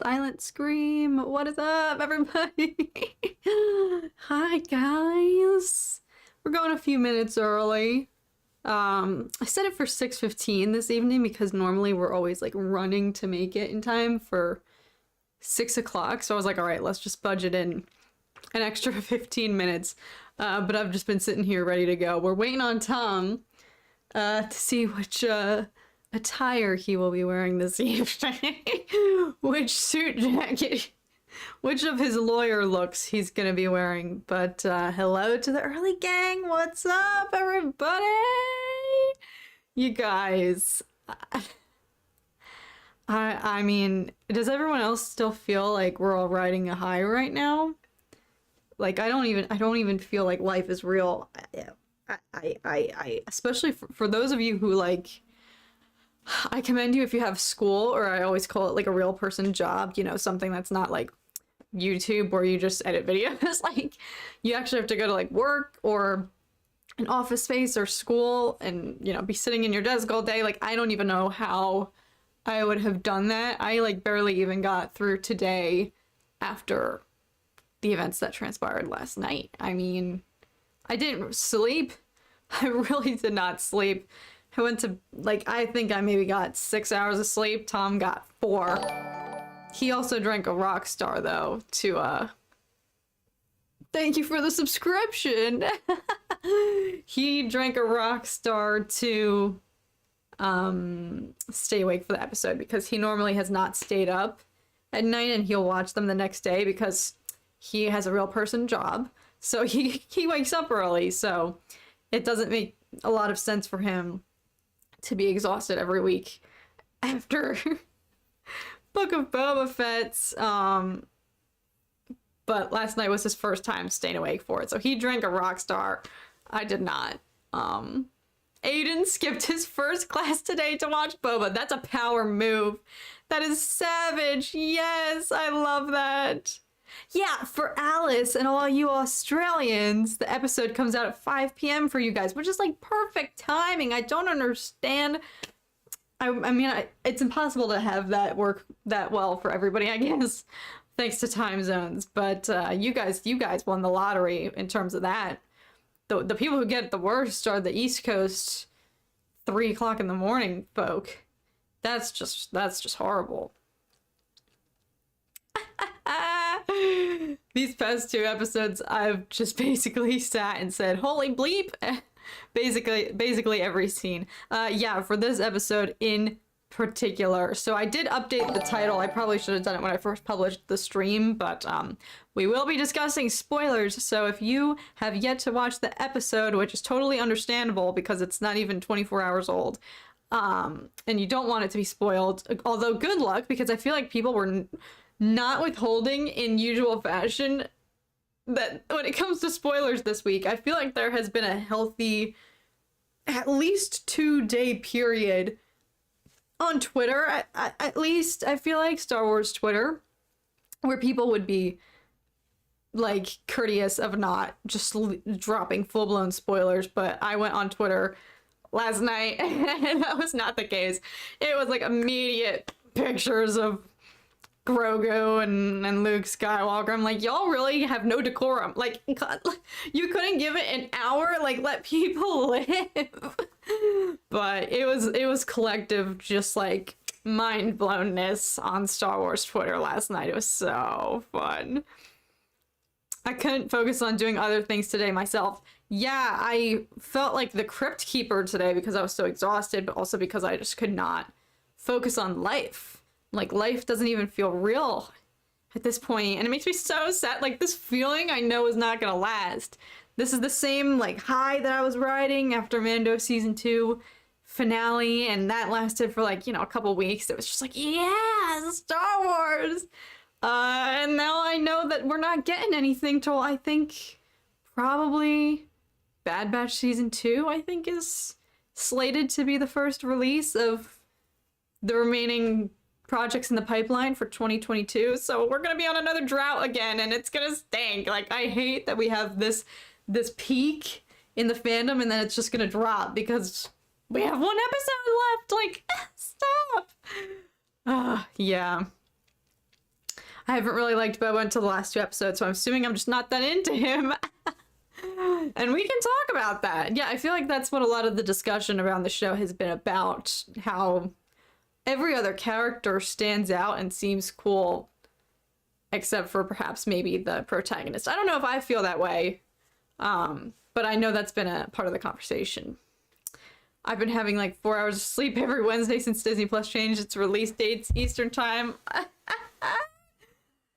silent scream. What is up, everybody? Hi, guys. We're going a few minutes early. I set it for 6:15 this evening because normally we're always like running to make it in time for 6 o'clock. So I was like, all right, let's just budget in an extra 15 minutes. But I've just been sitting here ready to go. We're waiting on Tom to see which attire he will be wearing this evening. Which suit jacket, which of his lawyer looks he's gonna be wearing. But hello to the early gang. What's up, everybody? You guys, I mean, does everyone else still feel like we're all riding a high right now? Like, I don't even feel like life is real. I especially for those of you who, like, I commend you if you have school, or I always call it like a real person job, you know, something that's not like YouTube where you just edit videos. Like, you actually have to go to like work or an office space or school and, you know, be sitting in your desk all day. Like, I don't even know how I would have done that. I like barely even got through today after the events that transpired last night. I mean, I didn't sleep. I really did not sleep. I went to, like, I think I maybe got 6 hours of sleep. Tom got 4. He also drank a Rockstar, though, to, thank you for the subscription! He drank a Rockstar to, stay awake for the episode, because he normally has not stayed up at night, and he'll watch them the next day, because he has a real person job. So he wakes up early, so it doesn't make a lot of sense for him to be exhausted every week after Book of Boba Fett's, but last night was his first time staying awake for it, so he drank a Rockstar. I did not. Aden skipped his first class today to watch Boba. That's a power move. That is savage. Yes, I love that. Yeah, for Alice and all you Australians, the episode comes out at 5 p.m. for you guys, which is like perfect timing. I don't understand. I mean, it's impossible to have that work that well for everybody, I guess, thanks to time zones. But you guys won the lottery in terms of that. The people who get it the worst are the East Coast 3 o'clock in the morning folk. That's just horrible. These past 2 episodes, I've just basically sat and said, holy bleep, basically every scene. Yeah, for this episode in particular. So I did update the title. I probably should have done it when I first published the stream, but we will be discussing spoilers. So if you have yet to watch the episode, which is totally understandable because it's not even 24 hours old, and you don't want it to be spoiled, although good luck, because I feel like people were not withholding in usual fashion that when it comes to spoilers this week. I feel like there has been a healthy at least 2-day period on Twitter, at least I feel like Star Wars Twitter, where people would be like courteous of not just dropping full-blown spoilers. But I went on Twitter last night and that was not the case. It was like immediate pictures of Grogu and Luke Skywalker. I'm like, y'all really have no decorum. Like, you couldn't give it an hour? Like, let people live. But it was collective, just like mind blownness on Star Wars Twitter last night. It was so fun. I couldn't focus on doing other things today myself. Yeah, I felt like the Crypt Keeper today because I was so exhausted, but also because I just could not focus on life. Like, life doesn't even feel real at this point, and it makes me so sad. Like, this feeling I know is not gonna last. This is the same, like, high that I was riding after Mando Season 2 finale, and that lasted for, like, you know, a couple weeks. It was just like, yeah, Star Wars! And now I know that we're not getting anything till, I think, probably Bad Batch Season 2, I think, is slated to be the first release of the remaining projects in the pipeline for 2022, so we're gonna be on another drought again, and it's gonna stink. Like, I hate that we have this peak in the fandom and then it's just gonna drop because we have 1 episode left. Like, stop. Yeah. I haven't really liked Boba until the last 2 episodes, so I'm assuming I'm just not that into him. And we can talk about that. Yeah, I feel like that's what a lot of the discussion around the show has been about, how every other character stands out and seems cool, except for perhaps maybe the protagonist. I don't know if I feel that way, but I know that's been a part of the conversation. I've been having like 4 hours of sleep every Wednesday since Disney Plus changed its release dates Eastern time.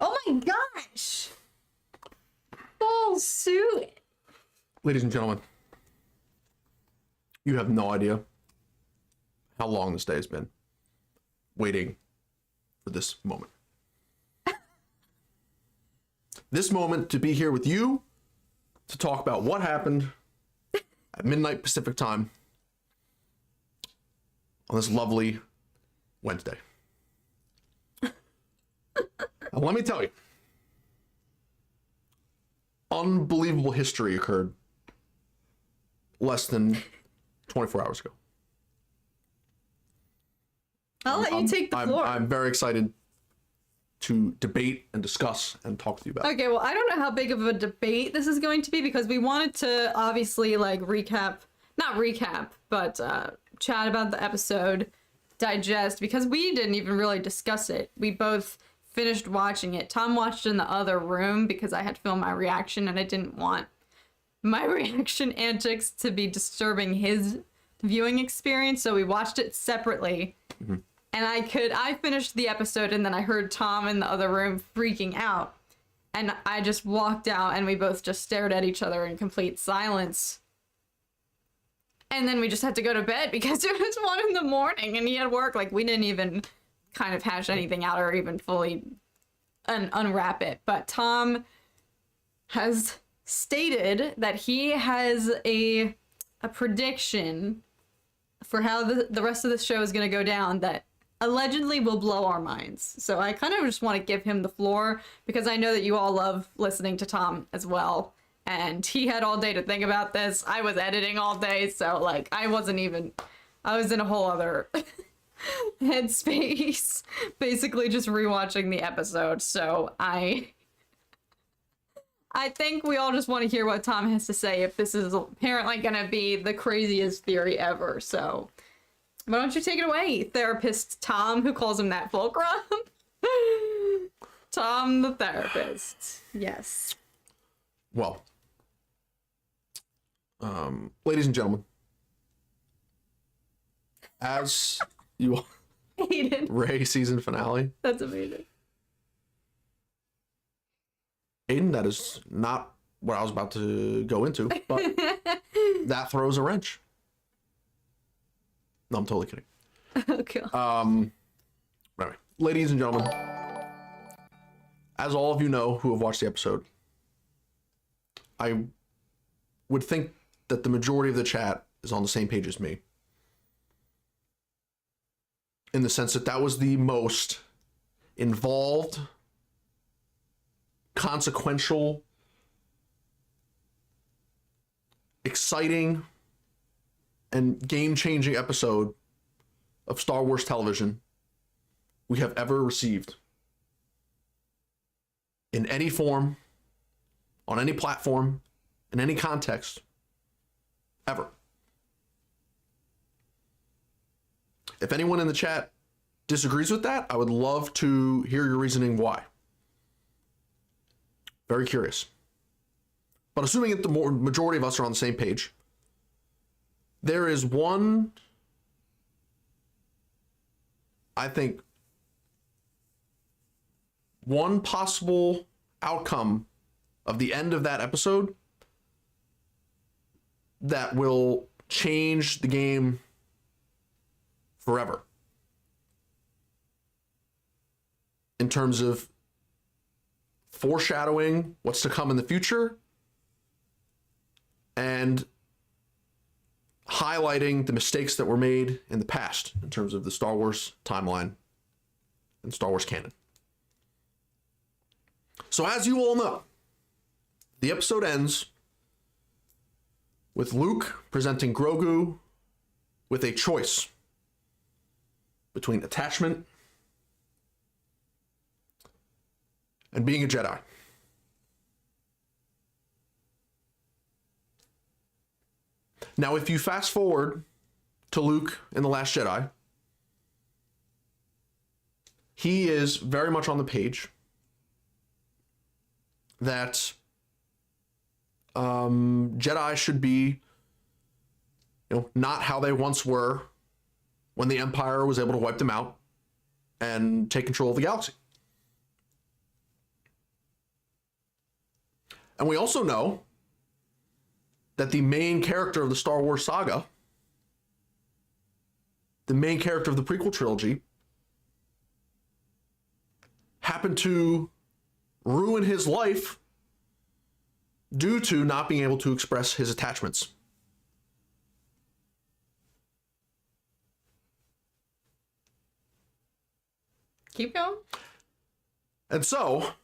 Oh my gosh! Full suit! Ladies and gentlemen, you have no idea how long this day has been waiting for this moment. This moment to be here with you to talk about what happened at midnight Pacific time on this lovely Wednesday. Now, let me tell you, unbelievable history occurred less than 24 hours ago. I'll let you take the floor. I'm very excited to debate and discuss and talk to you about. Okay, well, I don't know how big of a debate this is going to be, because we wanted to obviously like not recap, but chat about the episode, digest, because we didn't even really discuss it. We both finished watching it. Tom watched in the other room because I had to film my reaction and I didn't want my reaction antics to be disturbing his viewing experience, so we watched it separately. Mm-hmm. And I finished the episode and then I heard Tom in the other room freaking out. And I just walked out and we both just stared at each other in complete silence. And then we just had to go to bed because it was 1 a.m. and he had work. Like, we didn't even kind of hash anything out or even fully unwrap it. But Tom has stated that he has a prediction for how the rest of the show is going to go down that allegedly will blow our minds. So I kind of just want to give him the floor because I know that you all love listening to Tom as well. And he had all day to think about this. I was editing all day, so like I was in a whole other headspace, basically just rewatching the episode. So I think we all just want to hear what Tom has to say if this is apparently gonna be the craziest theory ever. So why don't you take it away, therapist Tom, who calls him that Fulcrum? Tom the therapist. Yes. Well, ladies and gentlemen, as you Aden. Ray season finale. That's amazing. Aden, that is not what I was about to go into, but that throws a wrench. No, I'm totally kidding. Okay. Anyway, ladies and gentlemen, as all of you know who have watched the episode, I would think that the majority of the chat is on the same page as me. In the sense that that was the most involved, consequential, exciting, and game-changing episode of Star Wars television we have ever received. In any form, on any platform, in any context, ever. If anyone in the chat disagrees with that, I would love to hear your reasoning why. Very curious. But assuming that the majority of us are on the same page, there is one, I think, one possible outcome of the end of that episode that will change the game forever. In terms of foreshadowing what's to come in the future and highlighting the mistakes that were made in the past in terms of the Star Wars timeline and Star Wars canon. So as you all know, the episode ends with Luke presenting Grogu with a choice between attachment and being a Jedi. Now, if you fast forward to Luke in The Last Jedi, he is very much on the page that Jedi should be, not how they once were when the Empire was able to wipe them out and take control of the galaxy. And we also know that the main character of the Star Wars saga, the main character of the prequel trilogy, happened to ruin his life due to not being able to express his attachments. Keep going. And so,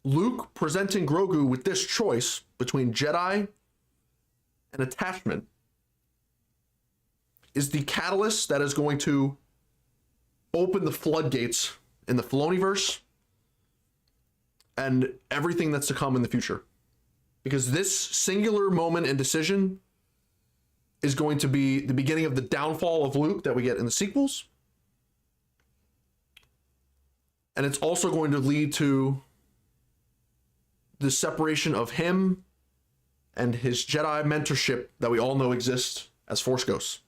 Luke presenting Grogu with this choice between Jedi and attachment is the catalyst that is going to open the floodgates in the Filoniverse and everything that's to come in the future. Because this singular moment and decision is going to be the beginning of the downfall of Luke that we get in the sequels. And it's also going to lead to the separation of him and his Jedi mentorship that we all know exists as Force Ghosts.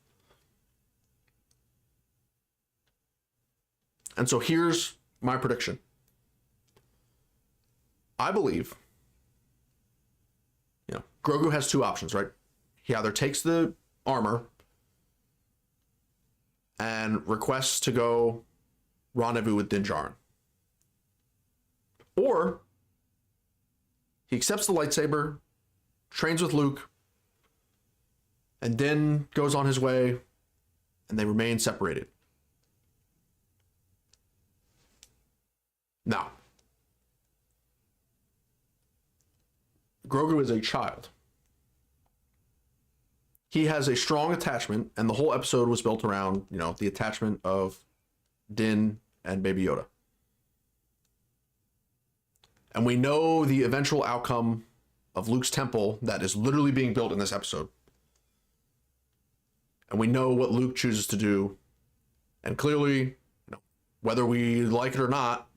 And so here's my prediction. I believe, Grogu has two options, right? He either takes the armor and requests to go rendezvous with Din Djarin, or he accepts the lightsaber, trains with Luke, and Din goes on his way, and they remain separated. Now, Grogu is a child. He has a strong attachment, and the whole episode was built around, the attachment of Din and Baby Yoda. And we know the eventual outcome of Luke's temple that is literally being built in this episode. And we know what Luke chooses to do. And clearly, whether we like it or not,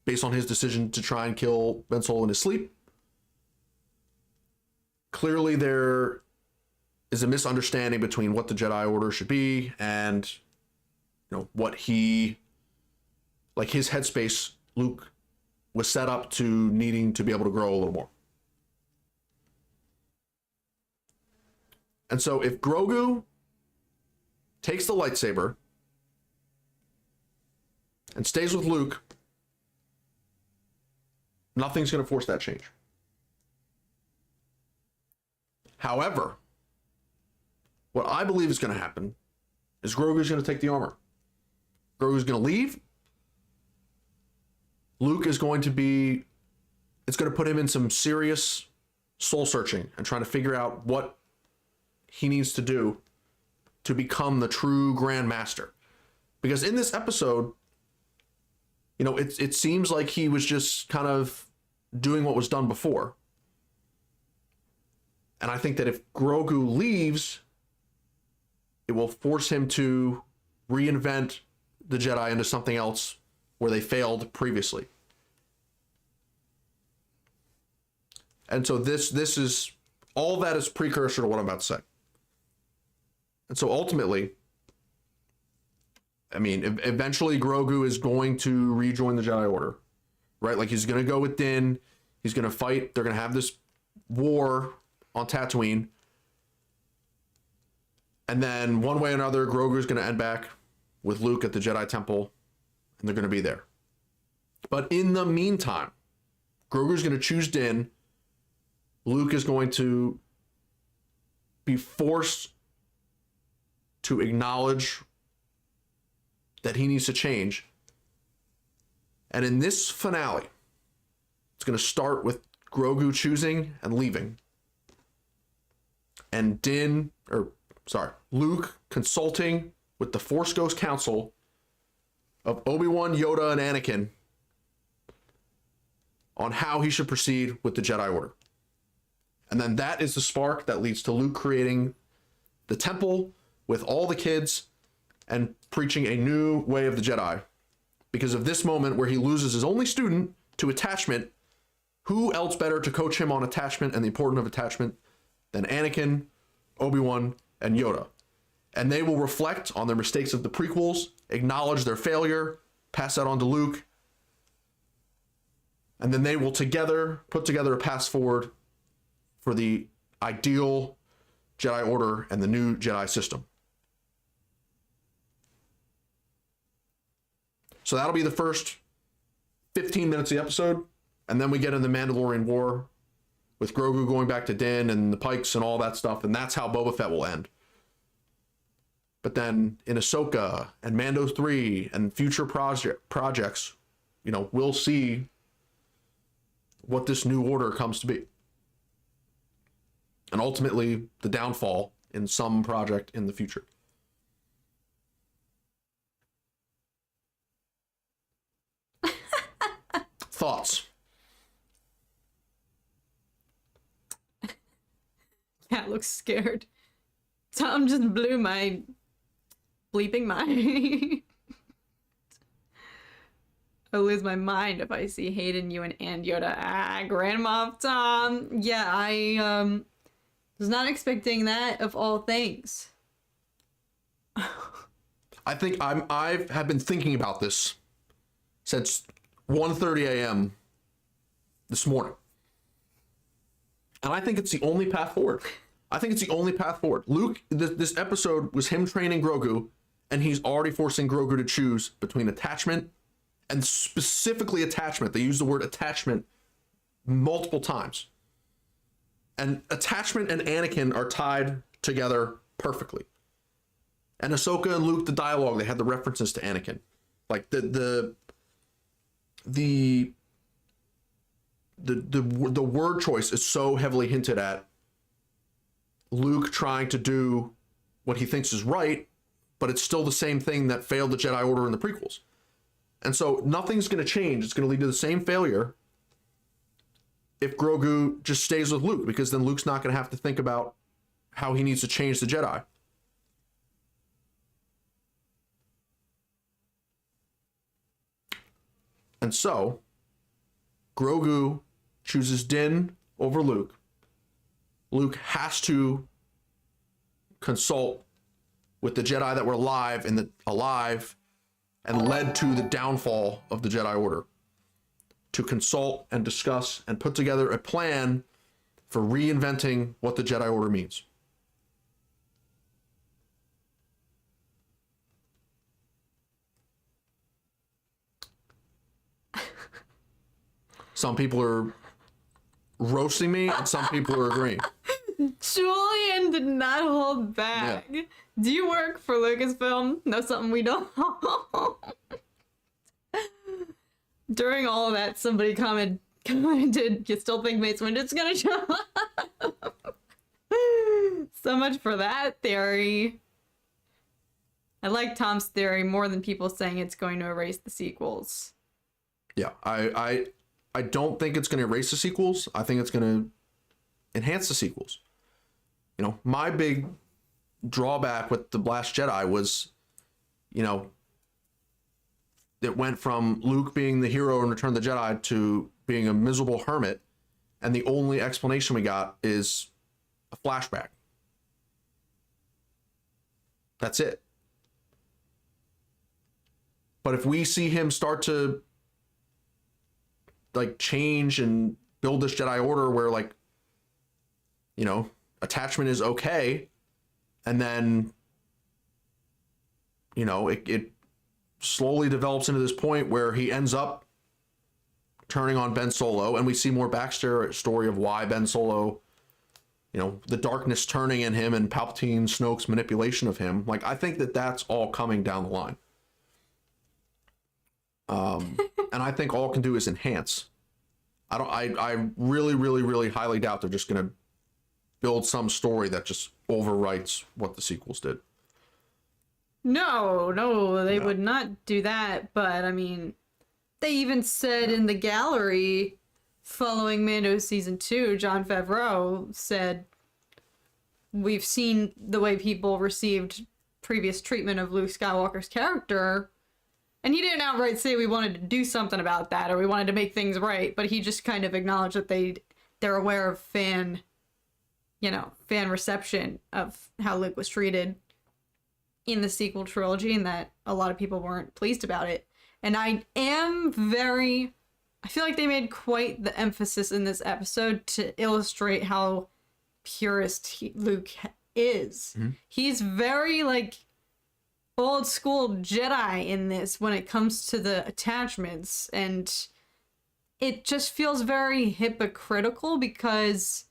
based on his decision to try and kill Ben Solo in his sleep, clearly there is a misunderstanding between what the Jedi Order should be and, what his headspace, Luke was set up to needing to be able to grow a little more. And so if Grogu takes the lightsaber and stays with Luke, nothing's going to force that change. However, what I believe is going to happen is Grogu's going to take the armor. Grogu's going to leave. Luke is going to be, it's going to put him in some serious soul searching and trying to figure out what he needs to do to become the true Grand Master. Because in this episode, it seems like he was just kind of doing what was done before. And I think that if Grogu leaves, it will force him to reinvent the Jedi into something else where they failed previously. And so this is all that is precursor to what I'm about to say. And so ultimately, eventually Grogu is going to rejoin the Jedi Order, right? Like he's going to go with Din, he's going to fight, they're going to have this war on Tatooine. And then one way or another, Grogu is going to end back with Luke at the Jedi Temple, and they're going to be there. But in the meantime, Grogu's going to choose Din. Luke is going to be forced to acknowledge that he needs to change. And in this finale, it's going to start with Grogu choosing and leaving. And Luke consulting with the Force Ghost Council of Obi-Wan, Yoda, and Anakin on how he should proceed with the Jedi Order. And then that is the spark that leads to Luke creating the temple with all the kids and preaching a new way of the Jedi. Because of this moment where he loses his only student to attachment, who else better to coach him on attachment and the importance of attachment than Anakin, Obi-Wan, and Yoda? And they will reflect on their mistakes of the prequels, acknowledge their failure, pass that on to Luke, and then they will together put together a path forward for the ideal Jedi Order and the new Jedi system. So that'll be the first 15 minutes of the episode, and then we get in the Mandalorian War with Grogu going back to Din and the Pikes and all that stuff, and that's how Boba Fett will end. But then in Ahsoka and Mando 3 and future projects, you know, we'll see what this new order comes to be. And ultimately, the downfall in some project in the future. Thoughts? Cat looks scared. Tom just blew my bleeping mind. I'll lose my mind if I see Hayden, you, and Yoda. Ah, Grandma Tom. Yeah, I was not expecting that of all things. I think I have been thinking about this since 1:30 a.m. this morning. And I think it's the only path forward. I think it's the only path forward. Luke, this episode was him training Grogu, and he's already forcing Grogu to choose between attachment and specifically attachment. They use the word attachment multiple times. And attachment and Anakin are tied together perfectly. And Ahsoka and Luke, the dialogue, they had the references to Anakin. Like the word choice is so heavily hinted at Luke trying to do what he thinks is right, but it's still the same thing that failed the Jedi Order in the prequels. And so nothing's going to change. It's going to lead to the same failure if Grogu just stays with Luke, because then Luke's not going to have to think about how he needs to change the Jedi. And so Grogu chooses Din over Luke. Luke has to consult with the Jedi that were alive and led to the downfall of the Jedi Order, to consult and discuss and put together a plan for reinventing what the Jedi Order means. Some people are roasting me and some people are agreeing. Julian did not hold back. Yeah. Do you work for Lucasfilm? Know something we don't? During all of that, somebody commented, you still think Mace Windu's gonna show up? So much for that theory. I like Tom's theory more than people saying it's going to erase the sequels. Yeah, I don't think it's going to erase the sequels. I think it's going to enhance the sequels. You know, my big drawback with The Last Jedi was, you know, it went from Luke being the hero in Return of the Jedi to being a miserable hermit, and the only explanation we got is a flashback. That's it. But if we see him start to like change and build this Jedi Order where, like, you know, attachment is okay, and then, you know, it slowly develops into this point where he ends up turning on Ben Solo, and we see more backstory of why Ben Solo, you know, the darkness turning in him and Palpatine, Snoke's manipulation of him. Like, I think that that's all coming down the line. And I think all it can do is enhance. I really, really, really highly doubt they're just going to build some story that just overwrites what the sequels did. No, they would not do that. But I mean, they even said in the gallery following Mando season 2, Jon Favreau said, "We've seen the way people received previous treatment of Luke Skywalker's character." And he didn't outright say we wanted to do something about that or we wanted to make things right, but he just kind of acknowledged that they're aware of fan reception of how Luke was treated in the sequel trilogy and that a lot of people weren't pleased about it. And I feel like they made quite the emphasis in this episode to illustrate how purist Luke is. Mm-hmm. He's very, like, old school Jedi in this when it comes to the attachments, and it just feels very hypocritical because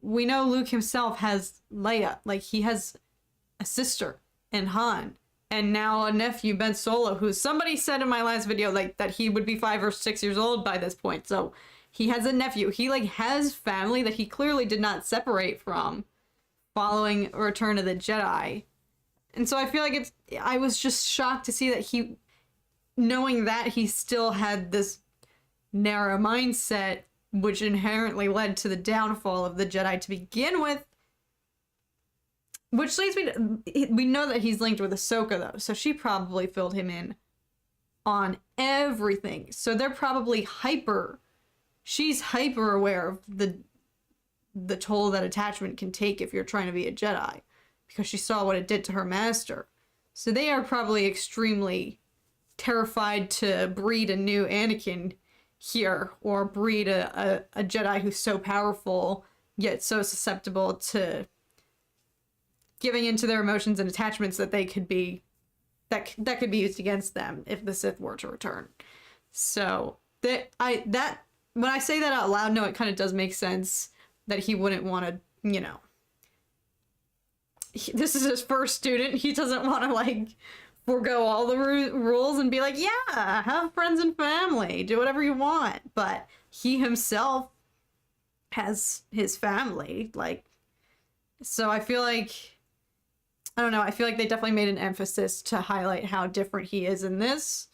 we know Luke himself has Leia. Like, he has a sister and Han, and now a nephew, Ben Solo, who somebody said in my last video, like, that he would be 5 or 6 years old by this point. So he has a nephew. He, like, has family that he clearly did not separate from following Return of the Jedi. And so I feel like I was just shocked to see that knowing that he still had this narrow mindset, which inherently led to the downfall of the Jedi to begin with. Which leads me to, we know that he's linked with Ahsoka though, so she probably filled him in on everything. So they're probably she's hyper aware of the toll that attachment can take if you're trying to be a Jedi, because she saw what it did to her master. So they are probably extremely terrified to breed a new Anakin here, or breed a Jedi who's so powerful yet so susceptible to giving into their emotions and attachments that they could be that could be used against them if the Sith were to return. So when I say that out loud, no, it kind of does make sense that he wouldn't want to, this is his first student. He doesn't want to, like, forego all the rules and be like, yeah, have friends and family, do whatever you want. But he himself has his family, like, so I feel like, I don't know, I feel like they definitely made an emphasis to highlight how different he is in this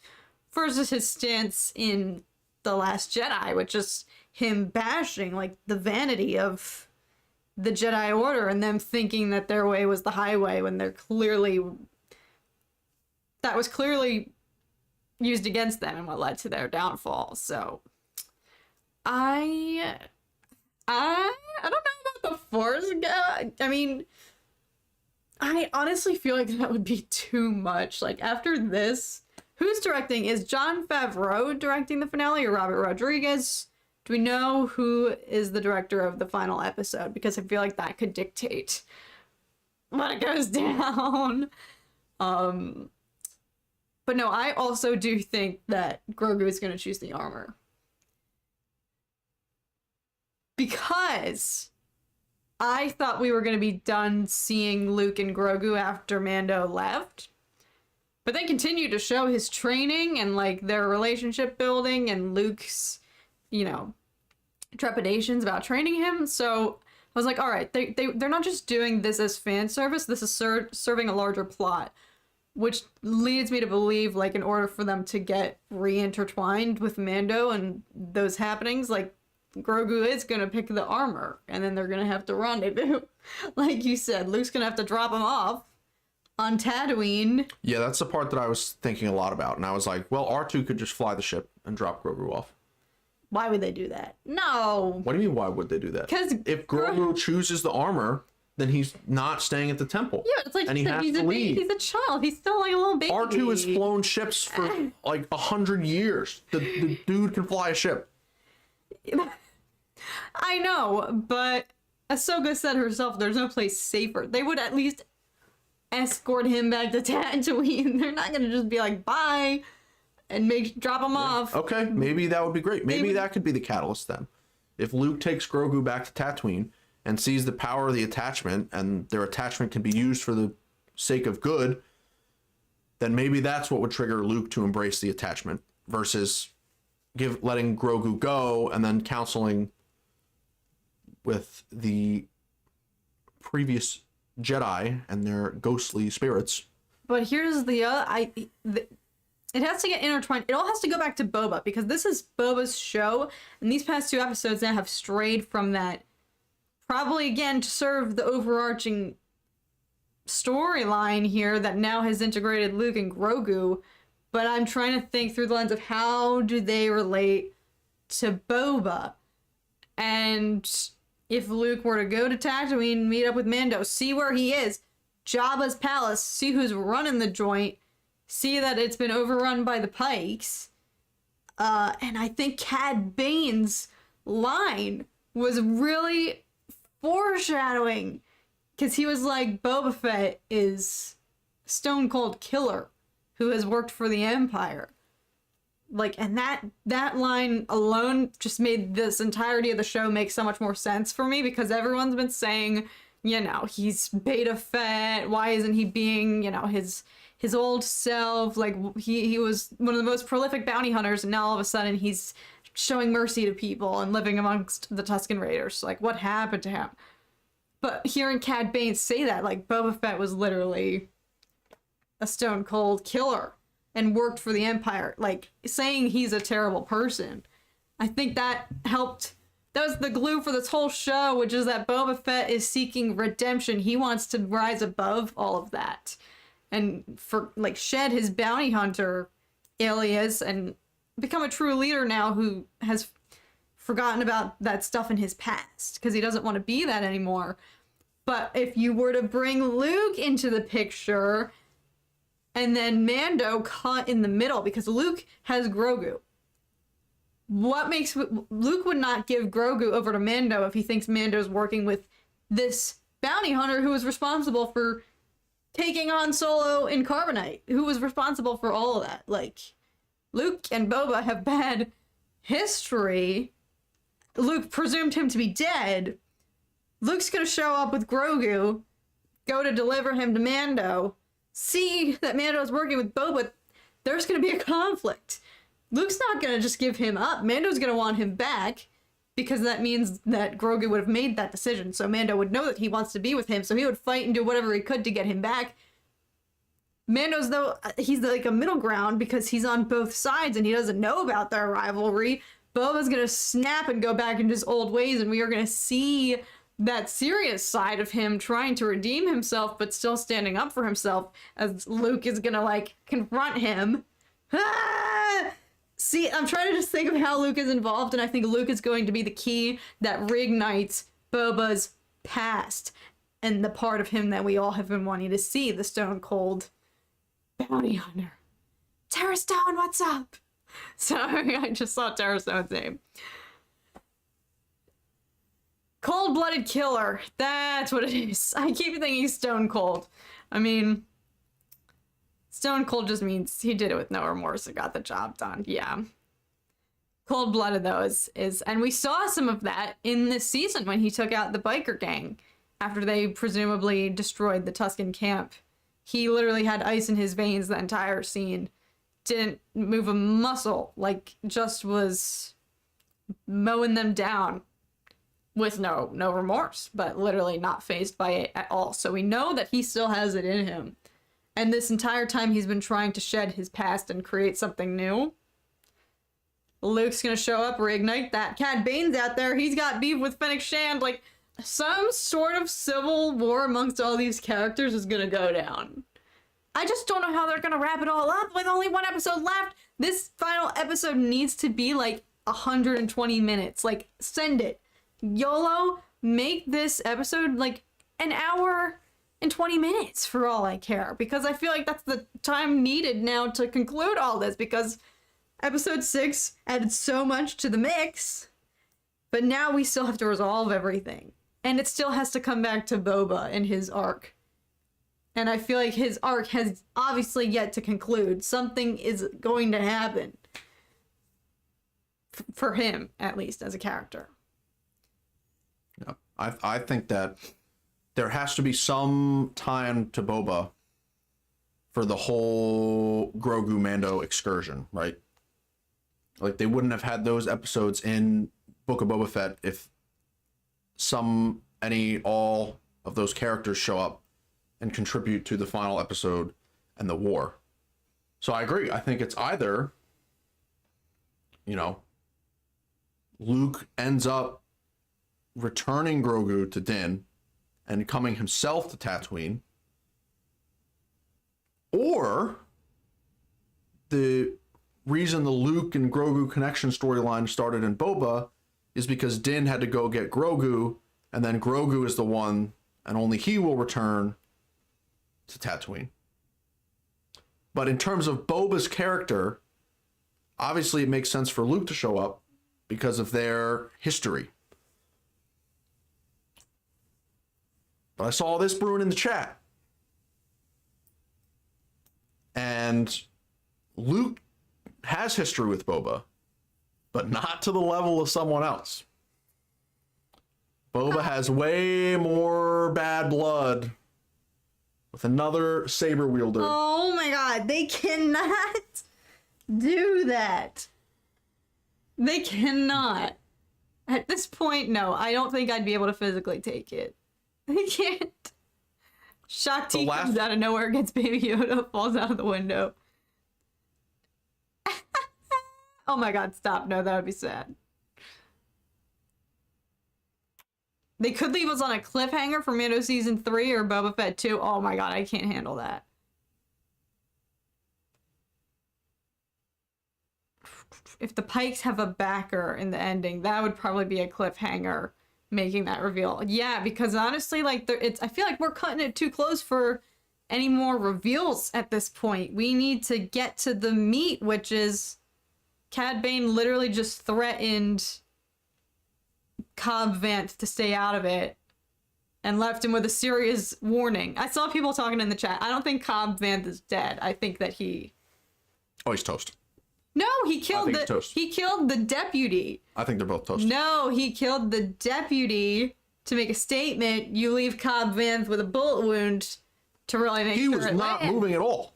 versus his stance in The Last Jedi, which is him bashing, like, the vanity of the Jedi Order and them thinking that their way was the highway when that was clearly used against them and what led to their downfall. So I don't know about the Force guy. I mean, I honestly feel like that would be too much. Like, after this, who's directing? Is Jon Favreau directing the finale or Robert Rodriguez? Do we know who is the director of the final episode? Because I feel like that could dictate what goes down. But no, I also do think that Grogu is going to choose the armor. Because I thought we were going to be done seeing Luke and Grogu after Mando left. But they continue to show his training and, like, their relationship building and Luke's, trepidations about training him. So I was like, all right, they're not just doing this as fan service. This is serving a larger plot, which leads me to believe, like, in order for them to get re-intertwined with Mando and those happenings, like, Grogu is going to pick the armor, and then they're going to have to rendezvous. Like you said, Luke's going to have to drop him off on Tatooine. Yeah, that's the part that I was thinking a lot about, and I was like, well, R2 could just fly the ship and drop Grogu off. Why would they do that? No. What do you mean, why would they do that? Because if Grogu chooses the armor, then he's not staying at the temple. Yeah, it's like and he has to leave. He's a child. He's still like a little baby. R2 has flown ships for like 100 years. The dude can fly a ship. I know, but Ahsoka said herself there's no place safer. They would at least escort him back to Tatooine. They're not going to just be like, bye, and drop him off. Okay, maybe that would be great. Maybe that could be the catalyst then. If Luke takes Grogu back to Tatooine and sees the power of the attachment, and their attachment can be used for the sake of good, then maybe that's what would trigger Luke to embrace the attachment versus letting Grogu go and then counseling with the previous Jedi and their ghostly spirits. But here's the it has to get intertwined. It all has to go back to Boba, because this is Boba's show, and these past 2 episodes now have strayed from that. Probably, again, to serve the overarching storyline here that now has integrated Luke and Grogu, but I'm trying to think through the lens of how do they relate to Boba. And if Luke were to go to Tatooine, meet up with Mando, see where he is, Jabba's palace, see who's running the joint, see that it's been overrun by the Pikes. And I think Cad Bane's line was really foreshadowing, because he was like, Boba Fett is a stone cold killer who has worked for the Empire. Like, and that line alone just made this entirety of the show make so much more sense for me, because everyone's been saying, you know, he's Beta Fett, why isn't he being, you know, his old self? Like, he was one of the most prolific bounty hunters, and now all of a sudden he's showing mercy to people and living amongst the Tusken Raiders. Like, what happened to him? But hearing Cad Bane say that, like, Boba Fett was literally a stone cold killer and worked for the Empire, like, saying he's a terrible person. I think that helped. That was the glue for this whole show, which is that Boba Fett is seeking redemption. He wants to rise above all of that and like shed his bounty hunter alias and become a true leader now who has forgotten about that stuff in his past, because he doesn't want to be that anymore. But if you were to bring Luke into the picture and then Mando caught in the middle, because Luke has Grogu. What makes Luke would not give Grogu over to Mando if he thinks Mando's working with this bounty hunter who was responsible for taking on Solo in Carbonite, who was responsible for all of that. Like, Luke and Boba have bad history. Luke presumed him to be dead. Luke's gonna show up with Grogu, go to deliver him to Mando, see that Mando's working with Boba. There's gonna be a conflict. Luke's not gonna just give him up. Mando's gonna want him back, because that means that Grogu would have made that decision. So Mando would know that he wants to be with him, so he would fight and do whatever he could to get him back. Mando's, though, he's like a middle ground because he's on both sides and he doesn't know about their rivalry. Boba's gonna snap and go back into his old ways, and we are gonna see that serious side of him trying to redeem himself but still standing up for himself, as Luke is gonna, like, confront him. Ah! See, I'm trying to just think of how Luke is involved, and I think Luke is going to be the key that reignites Boba's past and the part of him that we all have been wanting to see, the stone cold bounty hunter. Tara Stone, what's up? Sorry, I just saw Tara Stone's name. Cold-blooded killer. That's what it is. I keep thinking Stone Cold. I mean, Stone Cold just means he did it with no remorse and got the job done. Yeah. Cold-blooded, though, is... And we saw some of that in this season when he took out the biker gang after they presumably destroyed the Tusken camp. He literally had ice in his veins the entire scene. Didn't move a muscle. Like, just was mowing them down with no remorse, but literally not fazed by it at all. So we know that he still has it in him. And this entire time he's been trying to shed his past and create something new. Luke's gonna show up, reignite that. Cad Bane's out there. He's got beef with Fennec Shand. Like, some sort of civil war amongst all these characters is gonna go down. I just don't know how they're gonna wrap it all up with only one episode left. This final episode needs to be like 120 minutes. Like, send it. YOLO, make this episode like an hour and 20 minutes for all I care, because I feel like that's the time needed now to conclude all this, because episode 6 added so much to the mix, but now we still have to resolve everything, and it still has to come back to Boba and his arc, and I feel like his arc has obviously yet to conclude. Something is going to happen for him, at least as a character. Yeah, I think that there has to be some time to Boba for the whole Grogu Mando excursion, right? Like, they wouldn't have had those episodes in Book of Boba Fett if all of those characters show up and contribute to the final episode and the war. So I agree. I think it's either, Luke ends up returning Grogu to Din and coming himself to Tatooine, or the reason the Luke and Grogu connection storyline started in Boba is because Din had to go get Grogu, and then Grogu is the one, and only he will return to Tatooine. But in terms of Boba's character, obviously it makes sense for Luke to show up because of their history. But I saw this brewing in the chat. And Luke has history with Boba, but not to the level of someone else. Boba has way more bad blood with another saber wielder. Oh my god, they cannot do that. They cannot. At this point, no, I don't think I'd be able to physically take it. I can't. Shakti comes out of nowhere, gets Baby Yoda, falls out of the window. Oh my god, stop. No, that would be sad. They could leave us on a cliffhanger for Mando Season 3 or Boba Fett 2. Oh my god, I can't handle that. If the Pikes have a backer in the ending, that would probably be a cliffhanger, making that reveal. Yeah, because honestly, like, I feel like we're cutting it too close for any more reveals at this point. We need to get to the meat, which is Cad Bane literally just threatened Cobb Vanth to stay out of it and left him with a serious warning. I saw people talking in the chat. I don't think Cobb Vanth is dead. I think that he... Oh, he's toast. No, he killed the deputy. I think they're both toast. No, he killed the deputy to make a statement. You leave Cobb Vanth with a bullet wound to really make sure he was not moving at all.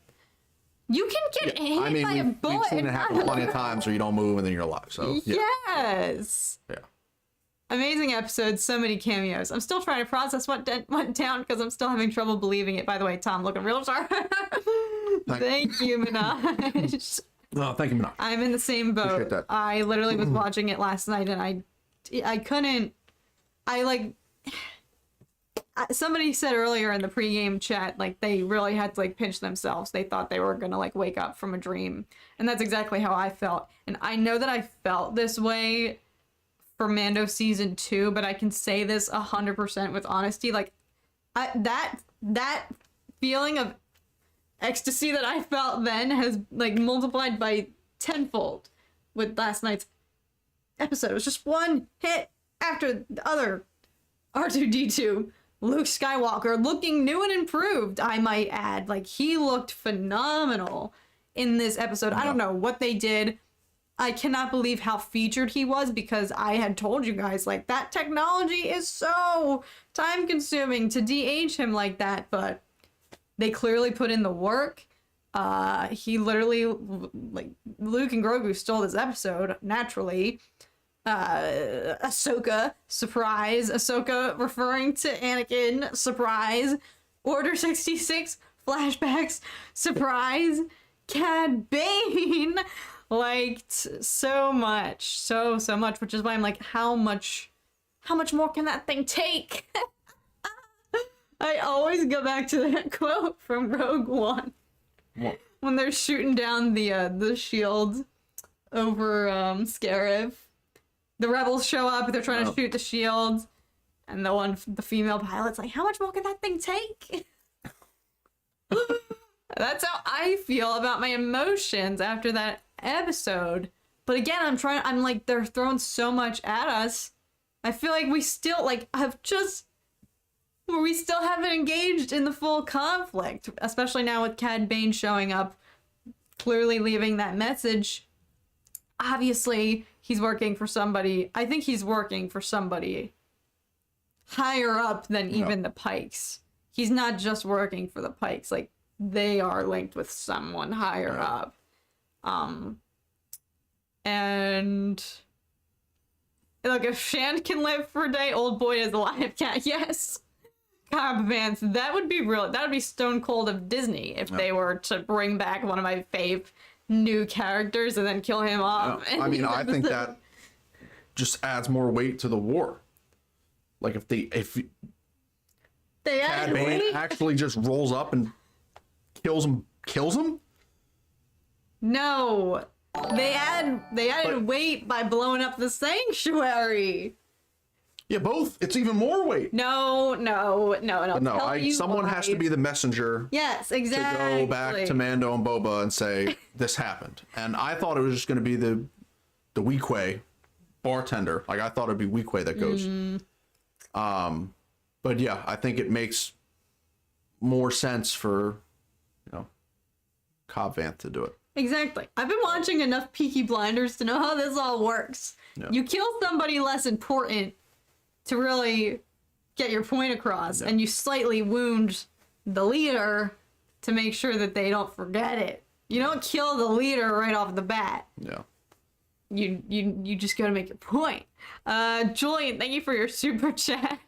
You can get hit by a bullet. We've seen it happen plenty of times where you don't move and then you're alive. So yeah. Yes. Yeah. Amazing episode, so many cameos. I'm still trying to process what went down because I'm still having trouble believing it. By the way, Tom, looking real sharp. Thank you, Minaj. No, thank you, Minaj. I'm in the same boat. Appreciate that. I literally was watching it last night and I couldn't. Somebody said earlier in the pregame chat, like, they really had to, like, pinch themselves. They thought they were gonna, like, wake up from a dream. And that's exactly how I felt. And I know that I felt this way for Mando Season 2, but I can say this 100% with honesty. Like, that feeling of ecstasy that I felt then has, like, multiplied by tenfold with last night's episode. It was just one hit after the other. R2-D2, Luke Skywalker, looking new and improved, I might add. Like, he looked phenomenal in this episode. I don't know what they did. I cannot believe how featured he was, because I had told you guys, like, that technology is so time consuming to de-age him like that, but they clearly put in the work. He literally, like, Luke and Grogu stole this episode, naturally. Ahsoka, surprise. Ahsoka referring to Anakin, surprise. Order 66, flashbacks, surprise. Cad Bane, liked so much, so much, which is why I'm like, how much more can that thing take? I always go back to that quote from Rogue One. What? When they're shooting down the shield over Scarif. The rebels show up, they're trying to shoot the shield, and the female pilot's like, how much more can that thing take? That's how I feel about my emotions after that episode. But again, I'm like, they're throwing so much at us. I feel like we still, like, we still haven't engaged in the full conflict, especially now with Cad Bane showing up, clearly leaving that message. Obviously, he's working for somebody. I think he's working for somebody higher up than even the Pikes. He's not just working for the Pikes. Like, they are linked with someone higher up. And look, if Shand can live for a day, old boy is alive cat. Yes. Cobb Vance, that would be stone cold of Disney if they were to bring back one of my fave new characters and then kill him off. I mean, I think that just adds more weight to the war. Like if they Cad Bane actually just rolls up and kills him. No, they added weight by blowing up the sanctuary. Yeah, both. It's even more weight. No. But no, someone has to be the messenger. Yes, exactly. To go back to Mando and Boba and say this happened. And I thought it was just going to be the Weequay bartender. Like I thought it'd be Weequay that goes. But yeah, I think it makes more sense for Cobb Vanth to do it. Exactly. I've been watching enough Peaky Blinders to know how this all works. Yeah. You kill somebody less important to really get your point across, and you slightly wound the leader to make sure that they don't forget it. You don't kill the leader right off the bat. Yeah. You just gotta make your point. Julian, thank you for your super chat.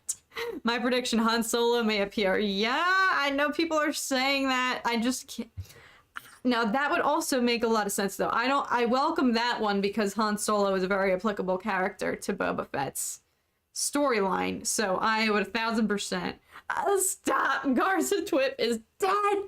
My prediction, Han Solo may appear. Yeah, I know people are saying that. I just can't. Now, that would also make a lot of sense, though. I welcome that one because Han Solo is a very applicable character to Boba Fett's storyline. So I would 1,000%. Stop. Garza Twip is dead.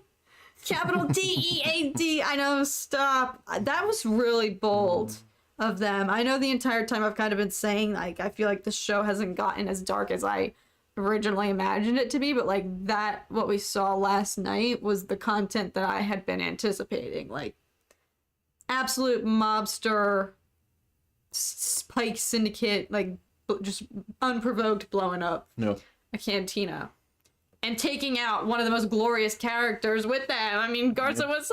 Capital DEAD. I know. Stop. That was really bold of them. I know the entire time I've kind of been saying, like, I feel like the show hasn't gotten as dark as I originally imagined it to be, but like that, what we saw last night was the content that I had been anticipating. Like absolute mobster, Pike syndicate, like just unprovoked blowing up a cantina and taking out one of the most glorious characters with them. I mean, Garza was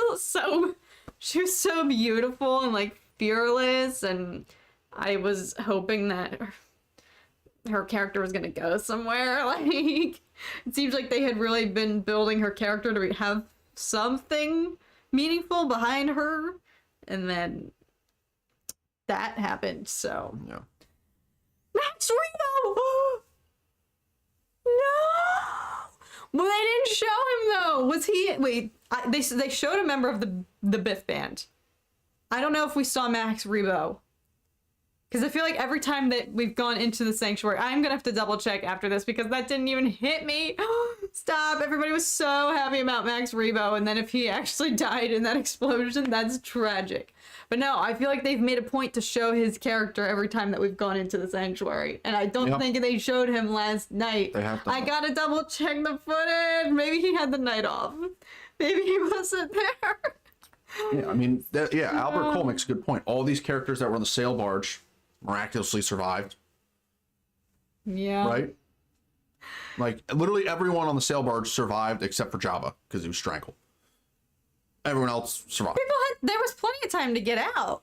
she was so beautiful and like fearless, and I was hoping that her character was gonna go somewhere. Like, it seems like they had really been building her character to have something meaningful behind her, and then that happened. So yeah. Max Rebo! No! Well, they didn't show him though. Was he? Wait, they showed a member of the Biff band. I don't know if we saw Max Rebo. Because I feel like every time that we've gone into the sanctuary, I'm going to have to double check after this because that didn't even hit me. Stop. Everybody was so happy about Max Rebo. And then if he actually died in that explosion, that's tragic. But no, I feel like they've made a point to show his character every time that we've gone into the sanctuary. And I don't think they showed him last night. They have to. I got to double check the footage. Maybe he had the night off. Maybe he wasn't there. Yeah, I mean, Albert Cole makes a good point. All these characters that were on the sail barge miraculously survived. Yeah. Right? Like, literally everyone on the sail barge survived except for Jabba, because he was strangled. Everyone else survived. There was plenty of time to get out.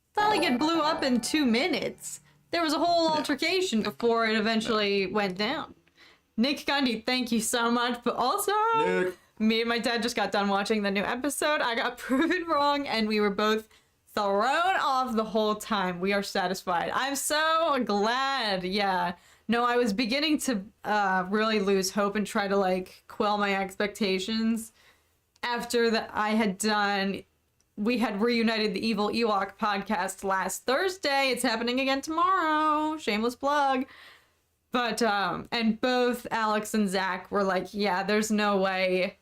It's not like it blew up in 2 minutes. There was a whole altercation before it eventually went down. Nic Gundy, thank you so much, but also... Nick. Me and my dad just got done watching the new episode. I got proven wrong, and we were both thrown off the whole time. We are satisfied. I'm so glad. Yeah. No, I was beginning to really lose hope and try to like quell my expectations after that we had reunited the Evil Ewok podcast last Thursday. It's happening again tomorrow. Shameless plug. But, and both Alex and Zach were like, yeah, there's no way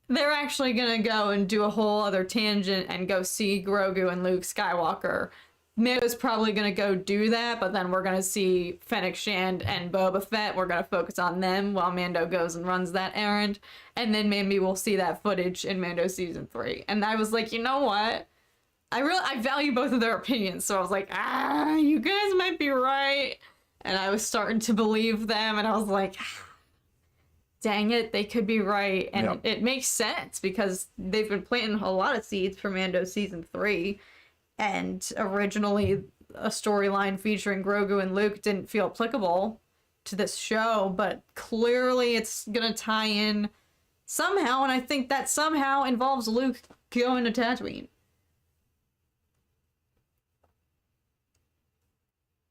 they're actually gonna go and do a whole other tangent and go see Grogu and Luke Skywalker. Mando's probably gonna go do that, but then we're gonna see Fennec Shand and Boba Fett. We're gonna focus on them while Mando goes and runs that errand. And then maybe we'll see that footage in Mando Season 3. And I was like, you know what? I value both of their opinions. So I was like, you guys might be right. And I was starting to believe them, and I was like, dang it, they could be right. And it makes sense because they've been planting a lot of seeds for Mando Season 3. And originally, a storyline featuring Grogu and Luke didn't feel applicable to this show, but clearly it's going to tie in somehow, and I think that somehow involves Luke going to Tatooine.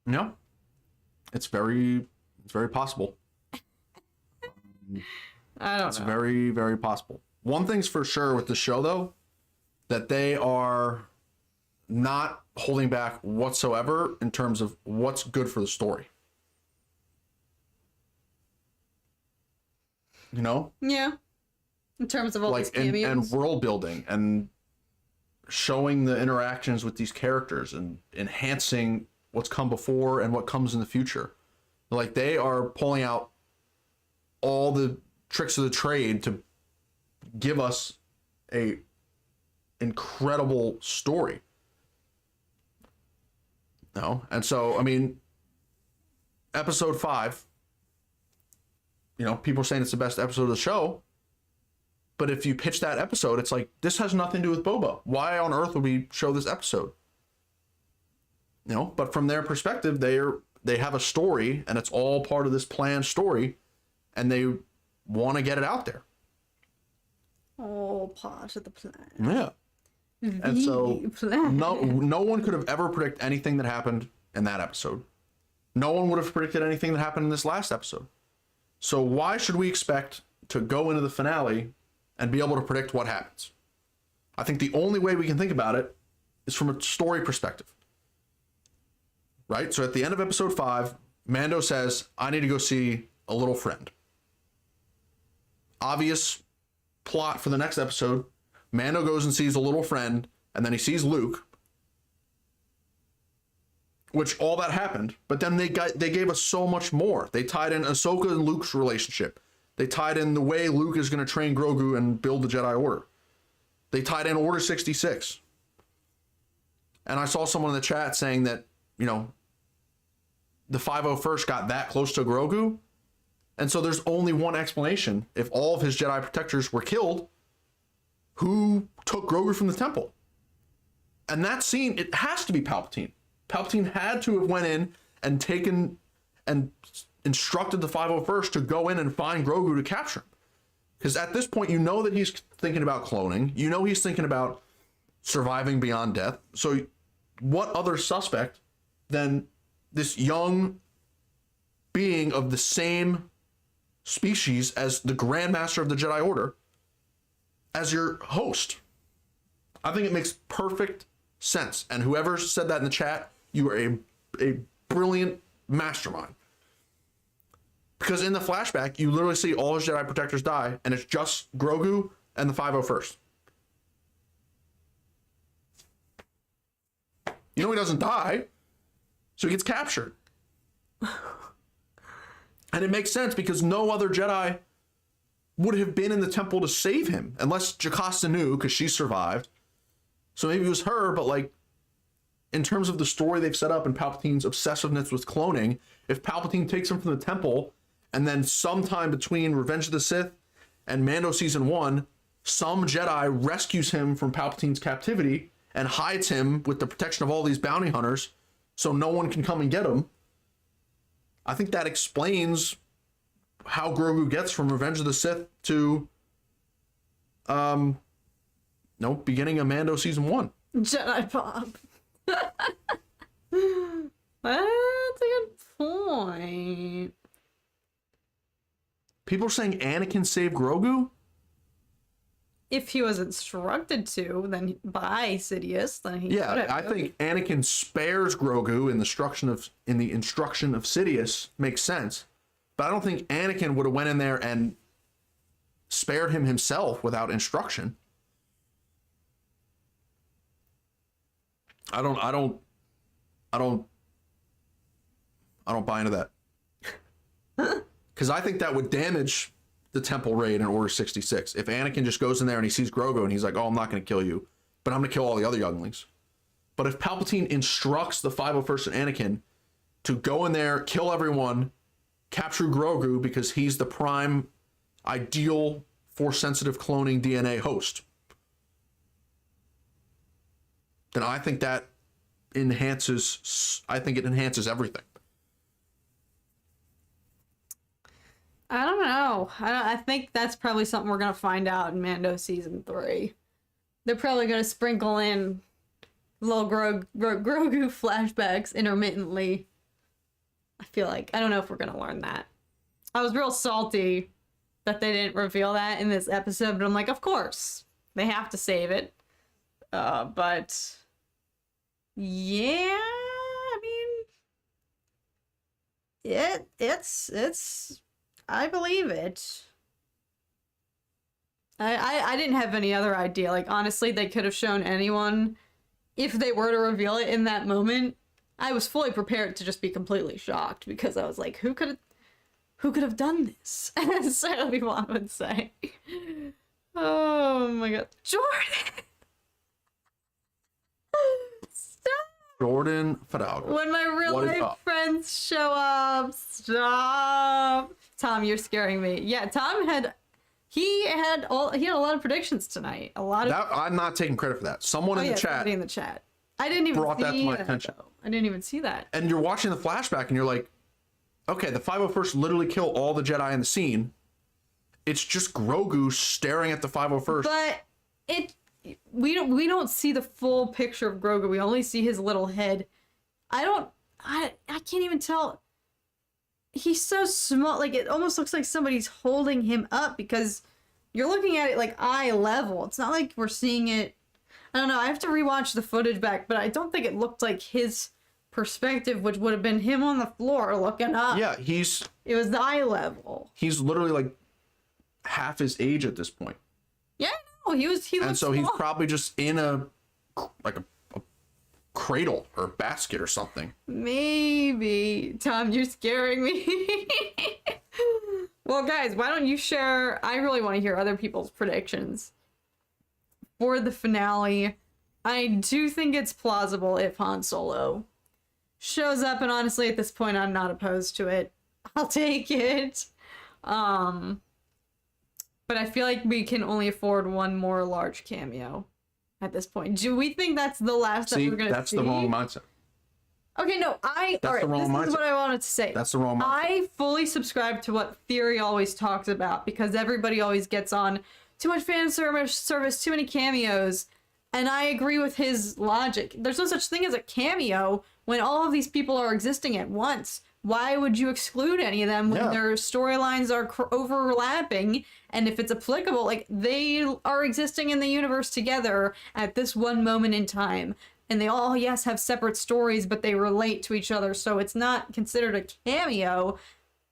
No. It's very possible. I don't It's know. very, very possible. One thing's for sure with the show, though, that they are not holding back whatsoever in terms of what's good for the story. You know? Yeah. In terms of all these Like, and cameos. world building and showing the interactions with these characters and enhancing what's come before and what comes in the future. Like, they are pulling out all the tricks of the trade to give us a incredible story. No, and so, I mean, episode 5, you know, people are saying it's the best episode of the show, but if you pitch that episode, it's like, this has nothing to do with Boba. Why on earth would we show this episode? You know, but from their perspective, they have a story, and it's all part of this planned story, and they want to get it out there. All part of the plan. Yeah. And so plan. no one could have ever predicted anything that happened in that episode. No one would have predicted anything that happened in this last episode. So why should we expect to go into the finale and be able to predict what happens? I think the only way we can think about it is from a story perspective. Right? So at the end of episode 5, Mando says, I need to go see a little friend. Obvious plot for the next episode. Mando goes and sees a little friend, and then he sees Luke, which all that happened. But then they gave us so much more. They tied in Ahsoka and Luke's relationship. They tied in the way Luke is going to train Grogu and build the Jedi Order. They tied in Order 66. And I saw someone in the chat saying that, you know, the 501st got that close to Grogu. And so there's only one explanation. If all of his Jedi protectors were killed, who took Grogu from the temple? And that scene, it has to be Palpatine. Palpatine had to have went in and taken and instructed the 501st to go in and find Grogu to capture him. Because at this point, you know that he's thinking about cloning. You know he's thinking about surviving beyond death. So what other suspect than this young being of the same species as the Grand Master of the Jedi Order as your host? I think it makes perfect sense. And whoever said that in the chat, you are a brilliant mastermind. Because in the flashback, you literally see all his Jedi protectors die, and it's just Grogu and the 501st. You know he doesn't die, so he gets captured. And it makes sense because no other Jedi would have been in the temple to save him, unless Jocasta knew, because she survived. So maybe it was her, but like, in terms of the story they've set up and Palpatine's obsessiveness with cloning, if Palpatine takes him from the temple, and then sometime between Revenge of the Sith and Mando Season 1, some Jedi rescues him from Palpatine's captivity and hides him with the protection of all these bounty hunters so no one can come and get him, I think that explains how Grogu gets from Revenge of the Sith to beginning of Mando Season 1. Jedi Bob. That's a good point. People are saying Anakin saved Grogu? If he was instructed to, then by Sidious, then he could Yeah, have. I think Anakin spares Grogu in the instruction of Sidious makes sense. But I don't think Anakin would have went in there and spared him himself without instruction. I don't buy into that. Because I think that would damage the temple raid in Order 66. If Anakin just goes in there and he sees Grogu and he's like, oh, I'm not going to kill you, but I'm going to kill all the other younglings. But if Palpatine instructs the 501st and Anakin to go in there, kill everyone, capture Grogu because he's the prime ideal Force-sensitive cloning DNA host, then I think that enhances everything. I don't know. I think that's probably something we're gonna find out in Mando Season 3. They're probably gonna sprinkle in little Grogu flashbacks intermittently. I feel like I don't know if we're gonna learn that. I was real salty that they didn't reveal that in this episode, but I'm like, of course, they have to save it. But yeah, I mean, it's I believe it. I didn't have any other idea. Like, honestly, they could have shown anyone if they were to reveal it in that moment. I was fully prepared to just be completely shocked because I was like, who could have done this? As everyone would say. Oh my god. Jordan! Stop! Jordan Fidalgo. When my real life friends show up, stop! Tom, you're scaring me. Yeah, Tom had a lot of predictions tonight. A lot of I'm not taking credit for that. Someone in the chat. I didn't even brought that to my attention. Though. I didn't even see that. And you're watching the flashback and you're like, okay, the 501st literally kill all the Jedi in the scene. It's just Grogu staring at the 501st. But we don't see the full picture of Grogu. We only see his little head. I can't even tell. He's so small. Like, it almost looks like somebody's holding him up because you're looking at it like eye level. It's not like we're seeing it. I don't know. I have to rewatch the footage back, but I don't think it looked like his perspective, which would have been him on the floor looking up. Yeah, it was the eye level. He's literally like half his age at this point. Yeah, no, he and so small. He's probably just in a cradle or a basket or something. Maybe. Tom, you're scaring me. Well, guys, why don't you share? I really want to hear other people's predictions for the finale. I do think it's plausible if Han Solo shows up, and honestly, at this point, I'm not opposed to it. I'll take it. But I feel like we can only afford one more large cameo at this point. Do we think that's the last that we're gonna see? That's the wrong mindset. Okay, no, this is what I wanted to say. That's the wrong mindset. I fully subscribe to what Theory always talks about because everybody always gets on too much fan service, too many cameos, and I agree with his logic. There's no such thing as a cameo when all of these people are existing at once. Why would you exclude any of them when their storylines are overlapping? And if it's applicable, like, they are existing in the universe together at this one moment in time. And they all, yes, have separate stories, but they relate to each other. So it's not considered a cameo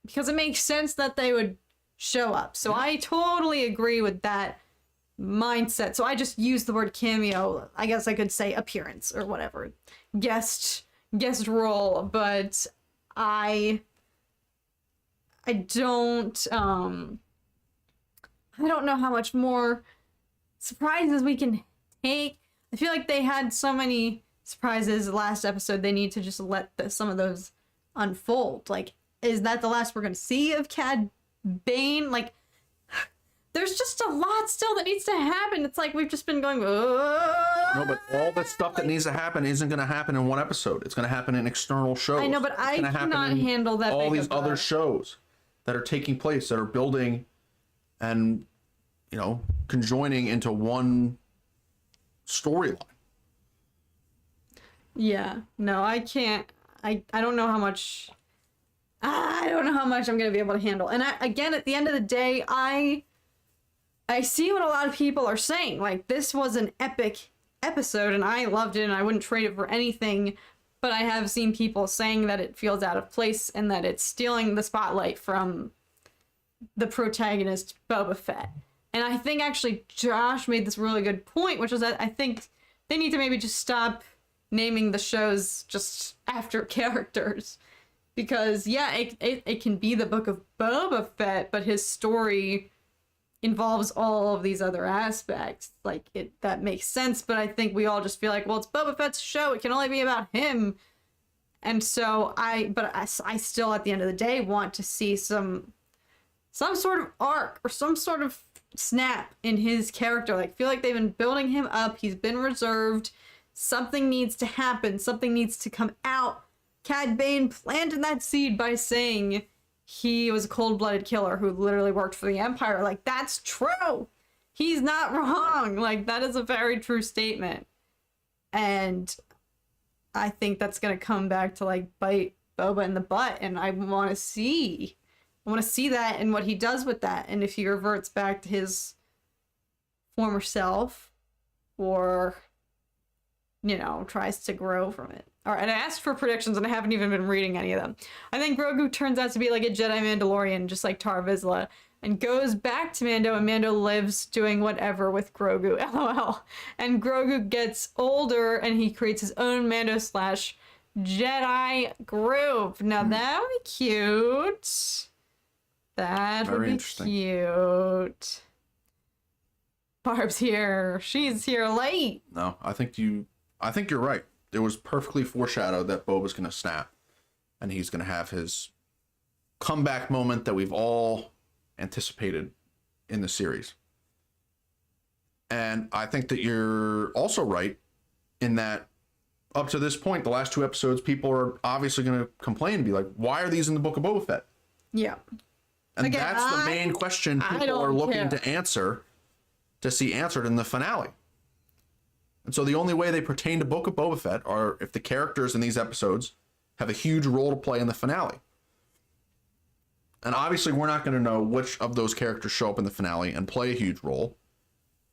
because it makes sense that they would show up. So I totally agree with that mindset. So I just use the word cameo. I guess I could say appearance or whatever. Guest role, but I don't know how much more surprises we can take. I feel like they had so many surprises last episode, they need to just let some of those unfold. Like, is that the last we're gonna see of Cad Bane? Like, there's just a lot still that needs to happen. It's like we've just been going, No, but all the stuff that needs to happen isn't going to happen in one episode. It's going to happen in external shows. I know, but I cannot handle that. All these other shows that are taking place, that are building and, conjoining into one storyline. Yeah, no, I can't. I don't know how much. I don't know how much I'm going to be able to handle. And again, at the end of the day, I see what a lot of people are saying. Like, this was an epic episode and I loved it and I wouldn't trade it for anything. But I have seen people saying that it feels out of place and that it's stealing the spotlight from the protagonist, Boba Fett. And I think actually Josh made this really good point, which is that I think they need to maybe just stop naming the shows just after characters. Because, yeah, it can be the book of Boba Fett, but his story involves all of these other aspects. Like, that makes sense, but I think we all just feel like, well, it's Boba Fett's show, it can only be about him. And so I still, at the end of the day, want to see some sort of arc or some sort of snap in his character. Like, feel like they've been building him up, he's been reserved, something needs to happen, something needs to come out. Cad Bane planted that seed by saying he was a cold-blooded killer who literally worked for the Empire. Like, that's true. He's not wrong. Like, that is a very true statement. And I think that's going to come back to, like, bite Boba in the butt. And I want to see I want to see that and what he does with that, and if he reverts back to his former self, or, you know, tries to grow from it. All right, and I asked for predictions, and I haven't even been reading any of them. I think Grogu turns out to be like a Jedi Mandalorian, just like Tar Vizsla, and goes back to Mando, and Mando lives doing whatever with Grogu, lol. And Grogu gets older, and he creates his own Mando / Jedi group. Now that would be cute. That would be cute. Barb's here. She's here late. No, I think you're right. It was perfectly foreshadowed that Boba's going to snap, and he's going to have his comeback moment that we've all anticipated in the series. And I think that you're also right in that up to this point, the last 2 episodes, people are obviously going to complain and be like, why are these in the Book of Boba Fett? Yeah. And again, that's the main question people are looking to answer, to see answered in the finale. And so the only way they pertain to Book of Boba Fett are if the characters in these episodes have a huge role to play in the finale. And obviously we're not going to know which of those characters show up in the finale and play a huge role,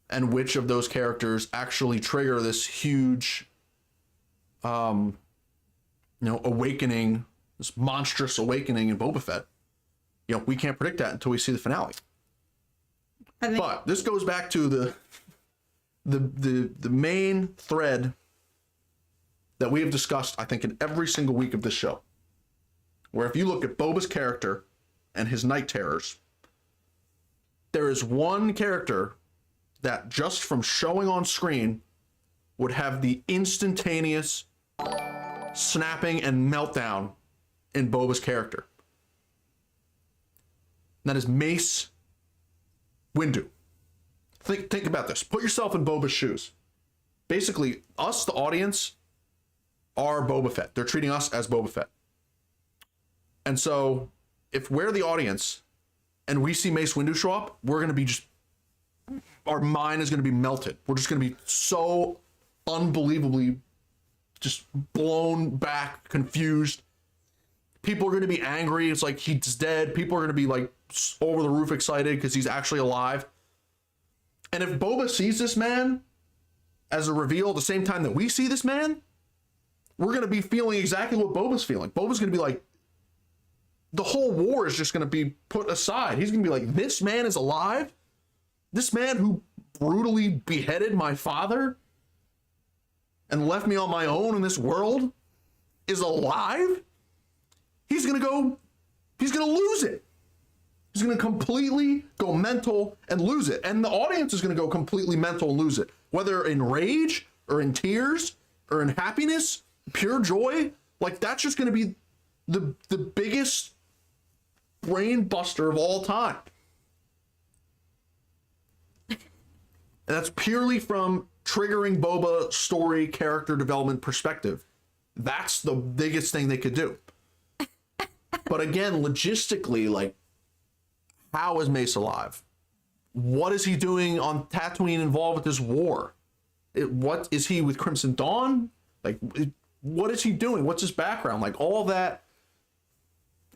and which of those characters actually trigger this huge awakening, this monstrous awakening in Boba Fett. You know, we can't predict that until we see the finale. But this goes back to the main thread that we have discussed, I think, in every single week of this show. Where if you look at Boba's character and his night terrors, there is one character that just from showing on screen would have the instantaneous snapping and meltdown in Boba's character. And that is Mace Windu. Think about this. Put yourself in Boba's shoes. Basically, us, the audience, are Boba Fett. They're treating us as Boba Fett. And so, if we're the audience and we see Mace Windu show up, we're going to be our mind is going to be melted. We're just going to be so unbelievably just blown back, confused. People are going to be angry. It's like he's dead. People are going to be like over the roof excited because he's actually alive. And if Boba sees this man as a reveal at the same time that we see this man, we're going to be feeling exactly what Boba's feeling. Boba's going to be like, the whole war is just going to be put aside. He's going to be like, this man is alive? This man who brutally beheaded my father and left me on my own in this world is alive? He's going to lose it. He's going to completely go mental and lose it. And the audience is going to go completely mental and lose it. Whether in rage or in tears or in happiness, pure joy, like that's just going to be the biggest brain buster of all time. And that's purely from triggering Boba story character development perspective. That's the biggest thing they could do. But again, logistically, like, how is Mace alive? What is he doing on Tatooine involved with this war? What is he with Crimson Dawn? Like, what is he doing? What's his background? Like, all that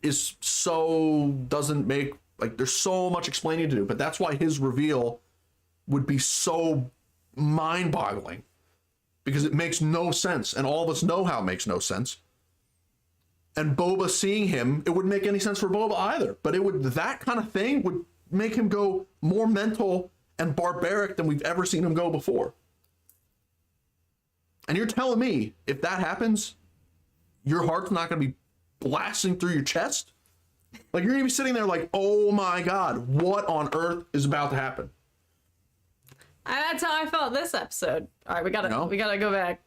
is doesn't make, like, there's so much explaining to do. But that's why his reveal would be so mind-boggling, because it makes no sense, and all of us know how it makes no sense. And Boba seeing him, it wouldn't make any sense for Boba either. But that kind of thing would make him go more mental and barbaric than we've ever seen him go before. And you're telling me, if that happens, your heart's not going to be blasting through your chest? Like, you're going to be sitting there like, oh my God, what on earth is about to happen? That's how I felt this episode. All right, we gotta go back.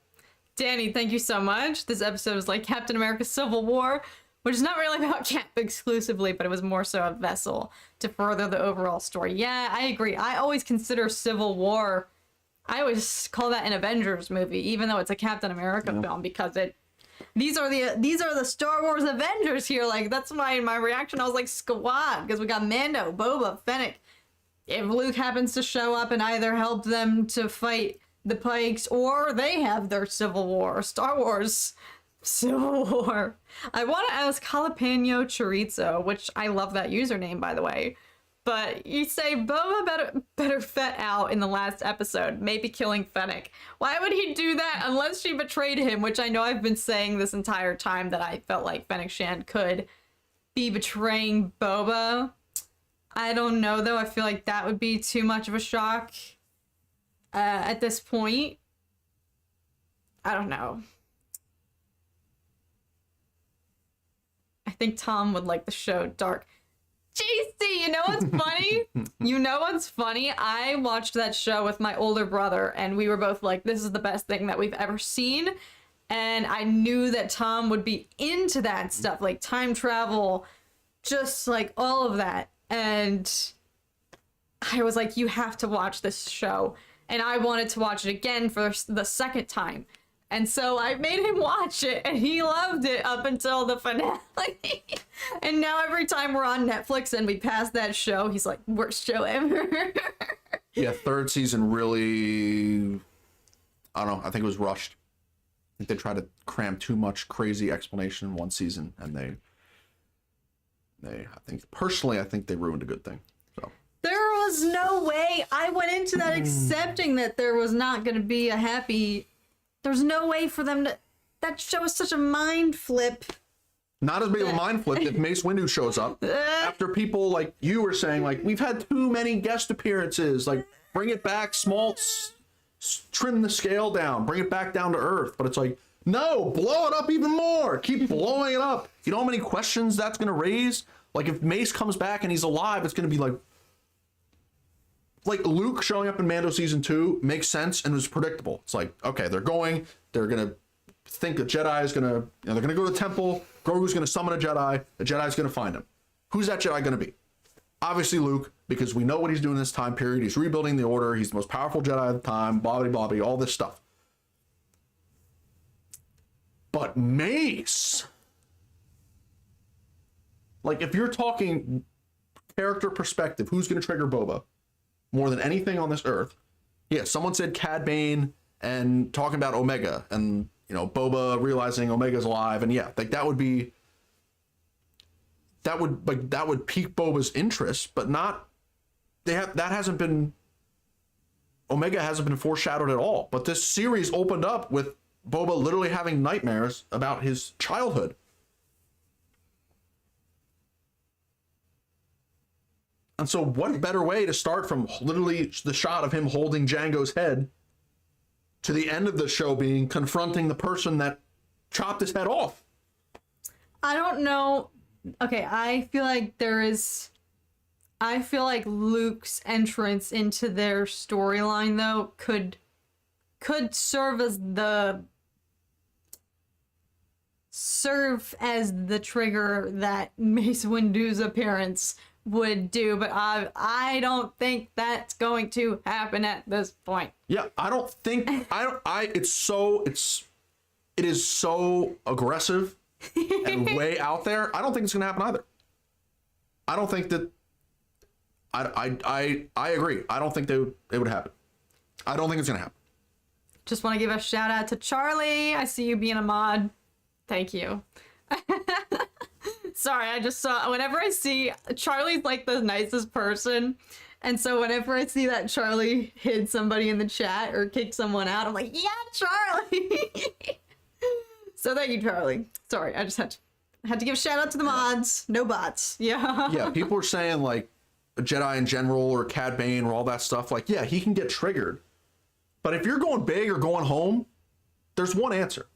Danny, thank you so much. This episode was like Captain America Civil War, which is not really about Cap exclusively, but it was more so a vessel to further the overall story. Yeah, I agree. I always consider Civil War, I always call that an Avengers movie, even though it's a Captain America film, because these are the Star Wars Avengers here. Like, that's my reaction. I was like, squad, because we got Mando, Boba, Fennec. If Luke happens to show up and either help them to fight the Pikes, or they have their Civil War, Star Wars Civil War. I want to ask Jalapeno Chorizo, which I love that username, by the way. But you say Boba better Fett out in the last episode, maybe killing Fennec. Why would he do that unless she betrayed him, which I know I've been saying this entire time that I felt like Fennec Shand could be betraying Boba. I don't know, though. I feel like that would be too much of a shock at this point. I don't know. I think Tom would like the show Dark. JC, you know what's funny? You know what's funny? I watched that show with my older brother, and we were both like, this is the best thing that we've ever seen. And I knew that Tom would be into that stuff, like time travel, just like all of that. And I was like, you have to watch this show. And I wanted to watch it again for the second time. And so I made him watch it, and he loved it up until the finale. And now every time we're on Netflix and we pass that show, he's like, worst show ever. Yeah, third season really, I don't know, I think it was rushed. I think they tried to cram too much crazy explanation in one season, and they I think, personally, I think they ruined a good thing. So there was no way. I went into that accepting that there was not going to be a happy... There's no way for them to... That show is such a mind flip. Not as big of a mind flip if Mace Windu shows up. After people like you were saying, like, we've had too many guest appearances. Like, bring it back, trim the scale down, bring it back down to earth. But it's like, no, blow it up even more. Keep blowing it up. You know how many questions that's going to raise? Like, if Mace comes back and he's alive, it's going to be like Luke showing up in Mando season 2 makes sense and was predictable. It's like, okay, they're going to think a Jedi is going to, they're going to go to the temple. Grogu's going to summon a Jedi. The Jedi's going to find him. Who's that Jedi going to be? Obviously Luke, because we know what he's doing in this time period. He's rebuilding the Order. He's the most powerful Jedi at the time. Blah, blah, blah, all this stuff. But Mace, like, if you're talking character perspective, who's going to trigger Boba more than anything on this earth? Yeah, someone said Cad Bane and talking about Omega and, Boba realizing Omega's alive, and yeah, like that would pique Boba's interest, but not Omega hasn't been foreshadowed at all. But this series opened up with Boba literally having nightmares about his childhood. And so what better way to start from literally the shot of him holding Jango's head to the end of the show being confronting the person that chopped his head off? I don't know. Okay, I feel like Luke's entrance into their storyline, though, could serve as the trigger that Mace Windu's appearance would do, but I don't think that's going to happen at this point. Yeah, I don't think it is so aggressive and way out there. I don't think it's gonna happen either. I don't think that I agree. I don't think it would happen. I don't think it's gonna happen. Just want to give a shout out to Charlie. I see you being a mod. Thank you. Sorry, I just saw, whenever I see, Charlie's like the nicest person, and so whenever I see that Charlie hid somebody in the chat or kicked someone out, I'm like, yeah, Charlie! So thank you, Charlie. Sorry, I just had to give a shout out to the mods. No bots. Yeah. Yeah, people are saying, like, a Jedi in general or Cad Bane or all that stuff, like, yeah, he can get triggered. But if you're going big or going home, there's one answer.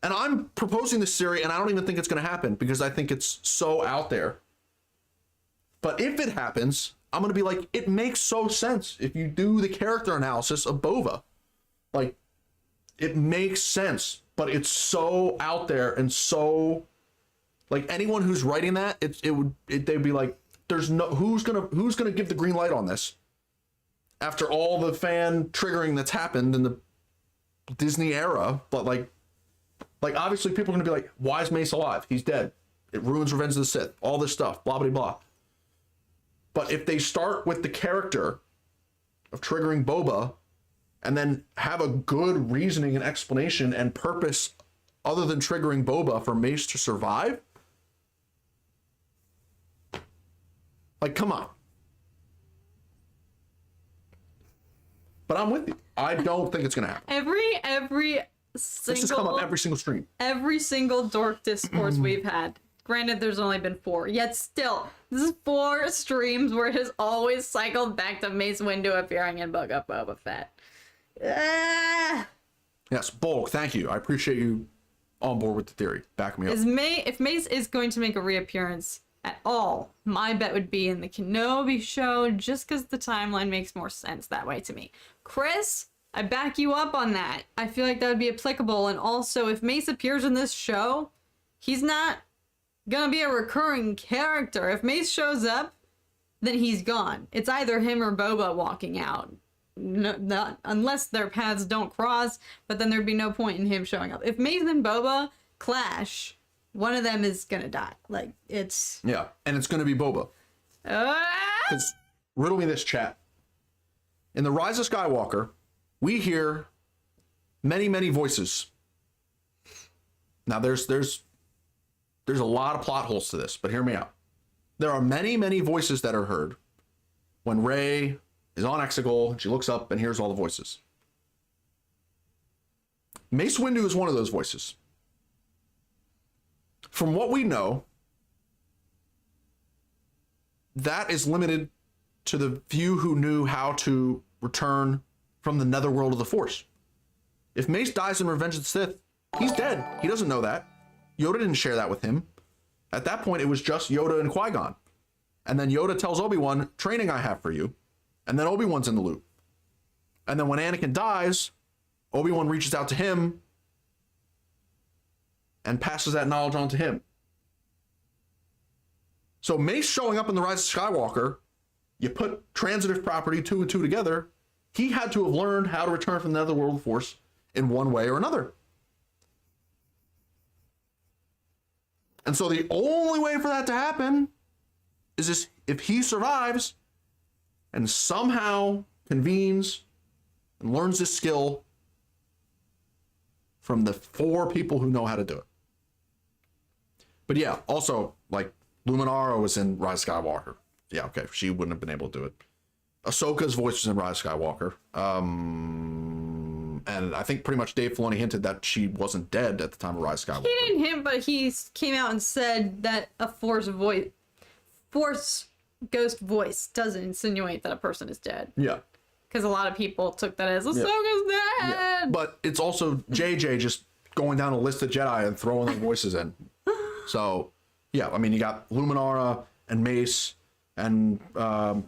And I'm proposing this theory, and I don't even think it's going to happen because I think it's so out there. But if it happens, I'm going to be like, it makes so sense if you do the character analysis of Boba. Like, it makes sense, but it's so out there and so, like, anyone who's writing that, they'd be like, there's no, who's gonna give the green light on this after all the fan triggering that's happened in the Disney era? But like obviously people are gonna be like, why is Mace alive? He's dead. It ruins Revenge of the Sith. All this stuff, blah blah blah. But if they start with the character of triggering Boba, and then have a good reasoning and explanation and purpose other than triggering Boba for Mace to survive? Like, come on. But I'm with you. I don't think it's going to happen. Every This has come up every single stream. Every single dork discourse we've had. Granted, there's only been 4. Yet still, this is 4 streams where it has always cycled back to Mace Windu appearing in Book of Boba Fett. Yes, Bulk, thank you. I appreciate you on board with the theory. Back me up. If Mace is going to make a reappearance at all, my bet would be in the Kenobi show, just because the timeline makes more sense that way to me. Chris, I back you up on that. I feel like that would be applicable. And also, if Mace appears in this show, he's not gonna be a recurring character. If Mace shows up, then he's gone. It's either him or Boba walking out. No, not unless their paths don't cross, but then there'd be no point in him showing up. If Mace and Boba clash, one of them is gonna die. Like, it's... Yeah, and it's gonna be Boba. Because, riddle me this, chat. In The Rise of Skywalker, we hear many, many voices. Now, there's a lot of plot holes to this, but hear me out. There are many, many voices that are heard when Rey is on Exegol, she looks up and hears all the voices. Mace Windu is one of those voices. From what we know, that is limited to the few who knew how to return from the netherworld of the Force. If Mace dies in Revenge of the Sith, he's dead. He doesn't know that. Yoda didn't share that with him. At that point, it was just Yoda and Qui-Gon. And then Yoda tells Obi-Wan, training I have for you. And then Obi-Wan's in the loop. And then when Anakin dies, Obi-Wan reaches out to him and passes that knowledge on to him. So Mace showing up in The Rise of Skywalker, you put transitive property 2 and 2 together, he had to have learned how to return from the netherworld of the Force in one way or another. And so the only way for that to happen is if he survives and somehow convenes and learns this skill from the 4 people who know how to do it. But yeah, also, like, Luminara was in Rise of Skywalker. Yeah, okay, she wouldn't have been able to do it. Ahsoka's voice was in Rise of Skywalker. And I think pretty much Dave Filoni hinted that she wasn't dead at the time of Rise of Skywalker. He didn't hint, but he came out and said that a Force ghost voice doesn't insinuate that a person is dead. Yeah. Because a lot of people took that as Ahsoka's dead. Yeah. But it's also JJ just going down a list of Jedi and throwing their voices in. So, yeah, I mean, you got Luminara and Mace and I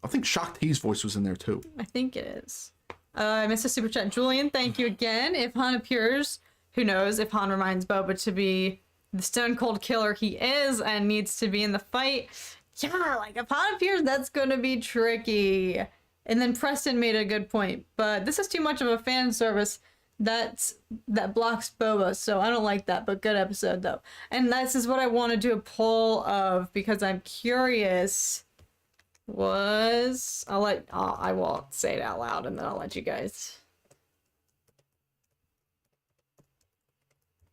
think Shakti's voice was in there too. I think it is. I missed a super chat. Julian, thank you again. If Han appears, who knows if Han reminds Boba to be the stone cold killer he is and needs to be in the fight. Yeah, like if Han appears, that's going to be tricky. And then Preston made a good point, but this is too much of a fan service that blocks Boba, so I don't like that, but good episode though. And this is what I want to do a poll of because I'm curious. I won't say it out loud and then I'll let you guys.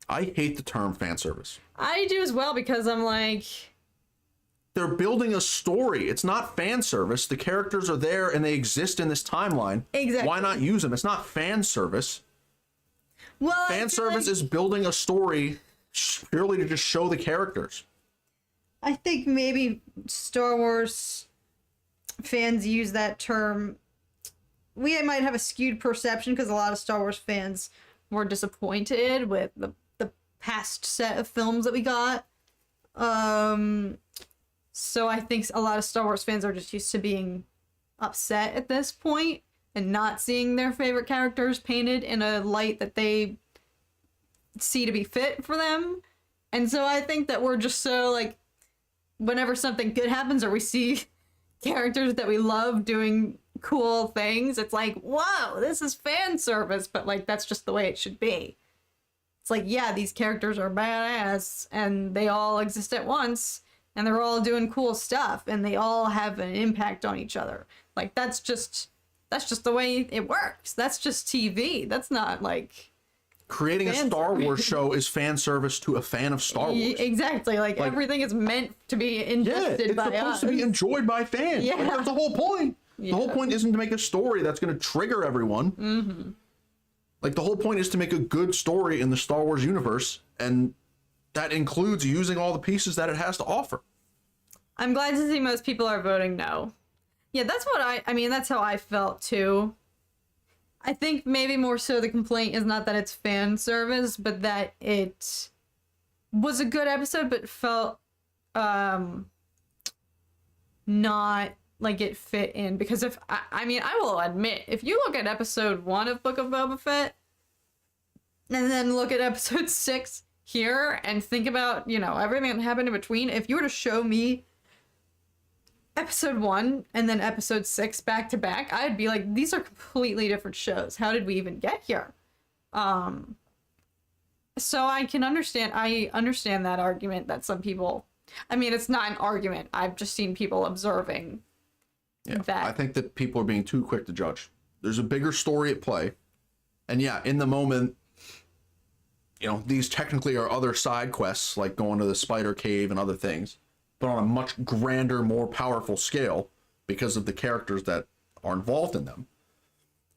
I hate the term fan service. I do as well because I'm like, they're building a story. It's not fan service. The characters are there and they exist in this timeline. Exactly. Why not use them? It's not fan service. well, Fan service is building a story purely to just show the characters. I think maybe Star Wars fans use that term. We might have a skewed perception because a lot of Star Wars fans were disappointed with the past set of films that we got. So I think a lot of Star Wars fans are just used to being upset at this point and not seeing their favorite characters painted in a light that they see to be fit for them. And so I think that we're just so like, whenever something good happens or we see characters that we love doing cool things, it's like, whoa, this is fan service, but like that's just the way it should be. It's like, yeah, these characters are badass and they all exist at once and they're all doing cool stuff and they all have an impact on each other. Like that's just the way it works. That's just TV. That's not like creating a Fan Star service. Wars show is fan service to a fan of Star Wars. Exactly. Like everything is meant to be ingested by it's supposed us. to be enjoyed by fans. Yeah. Like, that's the whole point. Yeah. The whole point isn't to make a story that's going to trigger everyone. Mm-hmm. Like, the whole point is to make a good story in the Star Wars universe, and that includes using all the pieces that it has to offer. I'm glad to see most people are voting no. Yeah, that's what I mean, that's how I felt too. I think maybe more so the complaint is not that it's fan service, but that it was a good episode, but felt not like it fit in. Because if, I mean, I will admit, if you look at episode 1 of Book of Boba Fett, and then look at episode 6 here, and think about, you know, everything that happened in between, if you were to show me episode 1 and then episode 6 back to back, I'd be like, these are completely different shows. How did we even get here? So I understand that argument that some people, I mean, it's not an argument. I've just seen people observing that. I think that people are being too quick to judge. There's a bigger story at play. And yeah, in the moment, you know, these technically are other side quests, like going to the spider cave and other things, but on a much grander, more powerful scale because of the characters that are involved in them.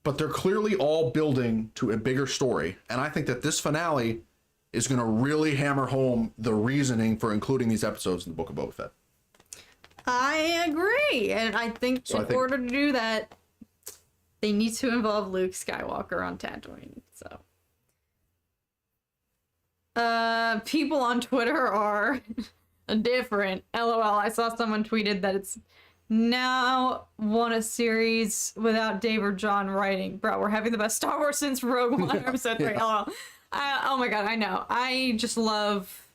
But they're clearly all building to a bigger story. And I think that this finale is going to really hammer home the reasoning for including these episodes in the Book of Boba Fett. I agree. And I think in order to do that, they need to involve Luke Skywalker on Tatooine. So people on Twitter are different. LOL. I saw someone tweeted that it's now won a series without Dave or John writing. Bro, we're having the best Star Wars since Rogue One episode 3. Yeah. LOL. Oh my god, I know. I just love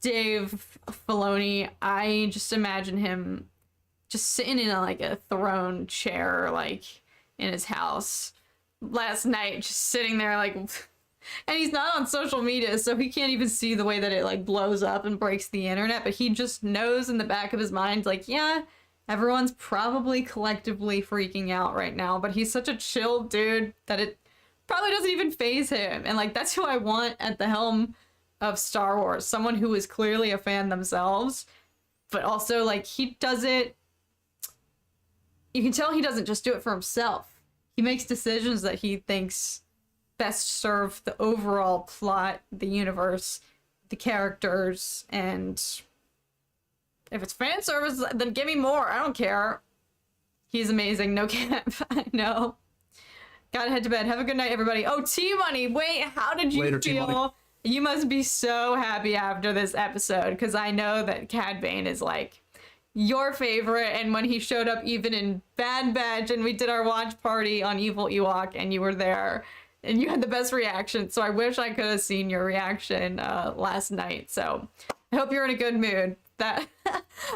Dave Filoni. I just imagine him just sitting in a throne chair, like in his house last night, just sitting there like, and he's not on social media, so he can't even see the way that it like blows up and breaks the internet, but he just knows in the back of his mind, like, yeah, everyone's probably collectively freaking out right now, but he's such a chill dude that it probably doesn't even faze him. And like, that's who I want at the helm of Star Wars. Someone who is clearly a fan themselves, but also like he does it, you can tell he doesn't just do it for himself. He makes decisions that he thinks best serve the overall plot, the universe, the characters, and if it's fan service, then give me more. I don't care. He's amazing. No cap. I know. Gotta head to bed. Have a good night, everybody. Oh, TMoney. Wait, how did you Later, feel? T-Money. You must be so happy after this episode, because I know that Cad Bane is like your favorite, and when he showed up even in Bad Batch and we did our watch party on Evil Ewok and you were there and you had the best reaction, so I wish I could have seen your reaction last night. So I hope you're in a good mood. That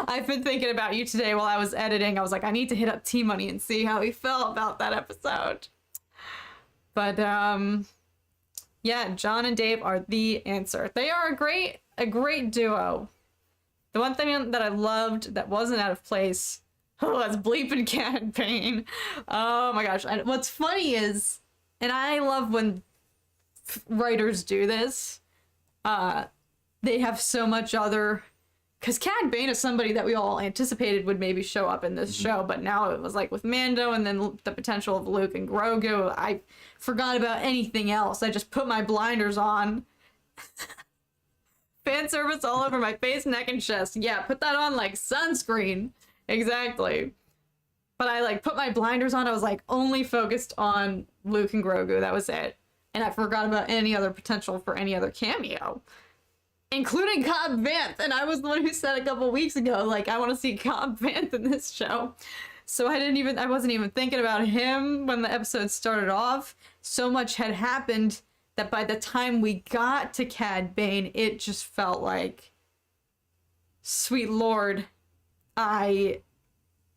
I've been thinking about you today while I was editing. I was like, I need to hit up T-Money and see how he felt about that episode. But yeah, John and Dave are the answer. They are a great duo. The one thing that I loved that wasn't out of place, that's bleeping Cad Bane. Oh my gosh. And what's funny is, and I love when writers do this, they have so much other, because Cad Bane is somebody that we all anticipated would maybe show up in this show, but now it was like with Mando and then the potential of Luke and Grogu, I forgot about anything else. I just put my blinders on. Fan service all over my face, neck, and chest. Yeah, put that on like sunscreen. Exactly. But I like put my blinders on. I was like only focused on Luke and Grogu. That was it. And I forgot about any other potential for any other cameo, including Cobb Vanth. And I was the one who said a couple weeks ago, like, I want to see Cobb Vanth in this show. So I wasn't even thinking about him when the episode started off. So much had happened that by the time we got to Cad Bane, it just felt like, sweet Lord,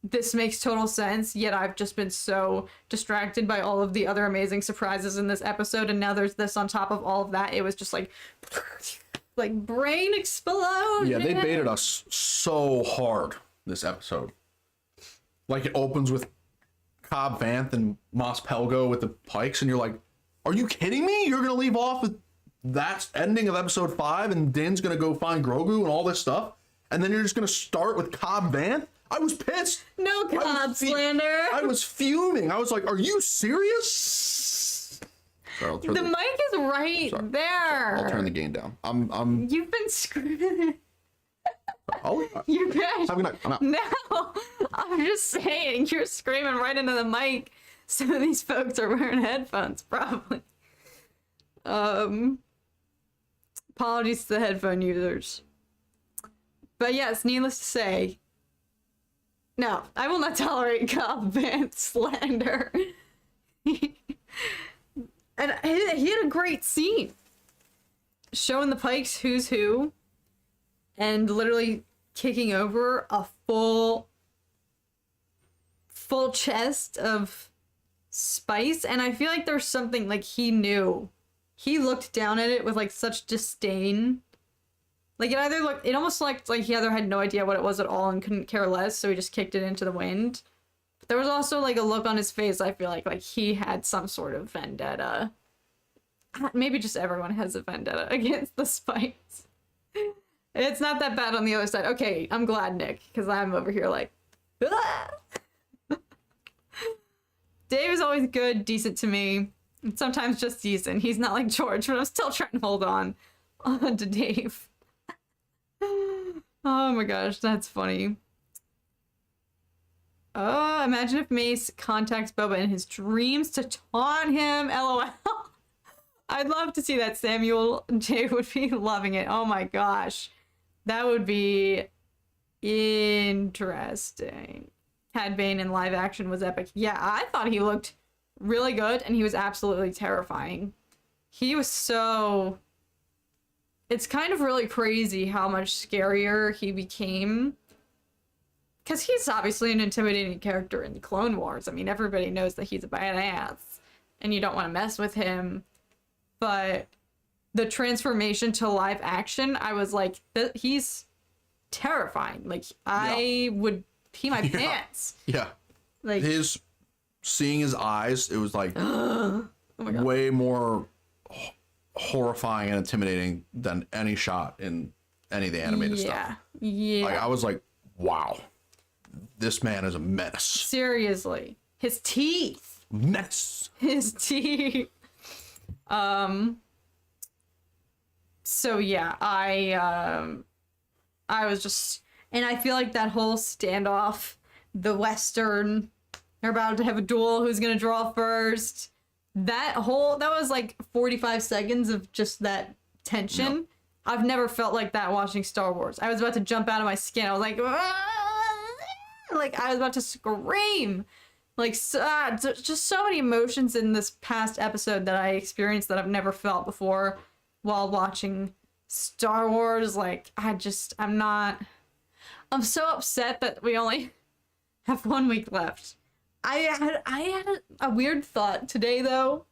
this makes total sense, yet I've just been so distracted by all of the other amazing surprises in this episode, and now there's this on top of all of that. It was just like brain explosion. Yeah, they baited us so hard this episode. Like, it opens with Cobb Vanth and Mos Pelgo with the pikes, and you're like, Are you kidding me? You're going to leave off with that ending of episode 5 and Din's going to go find Grogu and all this stuff? And then you're just going to start with Cobb Vanth? I was pissed. No Cobb slander. I was fuming. I was like, are you serious? Sorry, The mic is right there. I'll turn the gain down. You've been screaming. Oh, You guys. have a good night. I'm out. No, I'm just saying, you're screaming right into the mic. Some of these folks are wearing headphones, probably. Apologies to the headphone users. But yes, needless to say, no, I will not tolerate Cobb Vanth slander. And he had a great scene. Showing the Pikes who's who. And literally kicking over a full chest of spice. And I feel like there's something, like, he knew. He looked down at it with, like, such disdain. Like, it almost looked like he either had no idea what it was at all and couldn't care less, so he just kicked it into the wind. But there was also, like, a look on his face, I feel like he had some sort of vendetta. Maybe just everyone has a vendetta against the Spice. It's not that bad on the other side. Okay, I'm glad, Nick, because I'm over here like, ah! Dave is always good, decent to me. And sometimes just decent. He's not like George, but I'm still trying to hold on to Dave. Oh my gosh, that's funny. Oh, imagine if Mace contacts Boba in his dreams to taunt him. LOL. I'd love to see that. Samuel J would be loving it. Oh my gosh. That would be interesting. Cad Bane in live action was epic. Yeah, I thought he looked really good and he was absolutely terrifying. He was so... It's kind of really crazy how much scarier he became. Because he's obviously an intimidating character in the Clone Wars. I mean, everybody knows that he's a badass. And you don't want to mess with him. But the transformation to live action, I was like, he's terrifying. Like, I would pee my pants. Yeah. Like, seeing his eyes, it was like oh my God. way more horrifying and intimidating than any shot in any of the animated stuff. Yeah. Like, I was like, wow, this man is a menace. Seriously. His teeth. Menace. His teeth. So yeah, I was just, and I feel like that whole standoff, the Western, they're about to have a duel, who's gonna draw first, that was like 45 seconds of just that tension. Yep. I've never felt like that watching Star Wars. I was about to jump out of my skin. I was like, like I was about to scream. Like, just so many emotions in this past episode that I experienced that I've never felt before while watching Star Wars. Like, I'm so upset that we only have 1 week left. I had a weird thought today, though,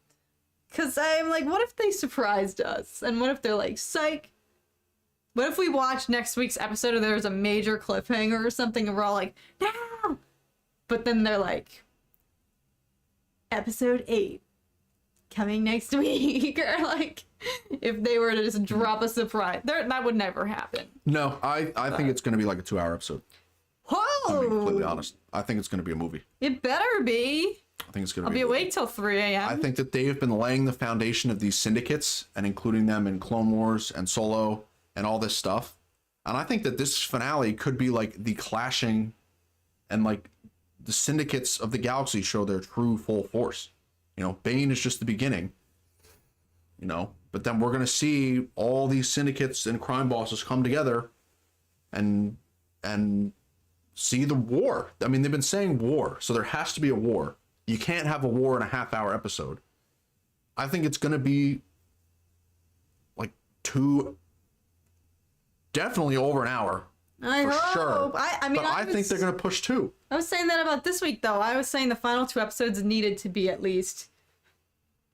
because I'm like, what if they surprised us? And what if they're like, psych? What if we watch next week's episode and there's a major cliffhanger or something and we're all like, no! But then they're like, episode 8 coming next week, or like, if they were to just drop a surprise, that would never happen. No, I think it's going to be like a 2-hour episode. Whoa! To be completely honest, I think it's going to be a movie. It better be. I think it's going to I'll be be awake till 3 a.m. I think that they've been laying the foundation of these syndicates and including them in Clone Wars and Solo and all this stuff. And I think that this finale could be like the clashing and like the syndicates of the galaxy show their true full force. You know, Bane is just the beginning, you know, but then we're going to see all these syndicates and crime bosses come together and see the war. I mean, they've been saying war, so there has to be a war. You can't have a war in a half-hour episode. I think it's going to be like definitely over an hour. I for hope. Sure. I think they're going to push 2. I was saying that about this week, though. I was saying the final 2 episodes needed to be at least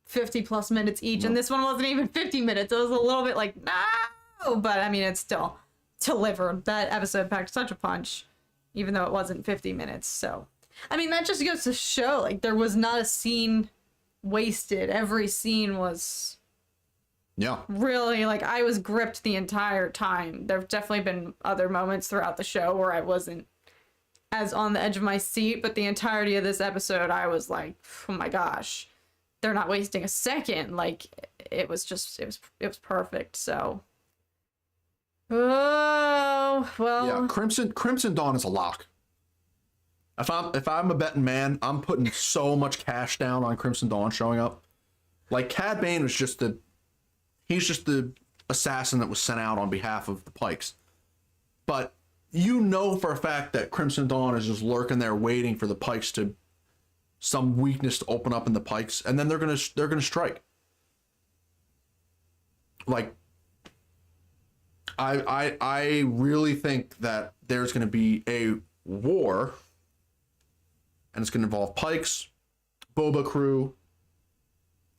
50 plus minutes each, and this one wasn't even 50 minutes. It was a little bit like, no! But, I mean, it still delivered. That episode packed such a punch, even though it wasn't 50 minutes, so. I mean, that just goes to show, like, there was not a scene wasted. Every scene was Yeah. really, like, I was gripped the entire time. There've definitely been other moments throughout the show where I wasn't as on the edge of my seat, but the entirety of this episode, I was like, oh my gosh, they're not wasting a second. Like, it was perfect. So, oh well. Yeah, Crimson Dawn is a lock. If I'm a betting man, I'm putting so much cash down on Crimson Dawn showing up. Like, Cad Bane was just he's just the assassin that was sent out on behalf of the Pikes. But you know for a fact that Crimson Dawn is just lurking there waiting for the Pikes to some weakness to open up in the Pikes, and then they're gonna strike. Like, I really think that there's gonna be a war, and it's gonna involve Pikes, Boba crew.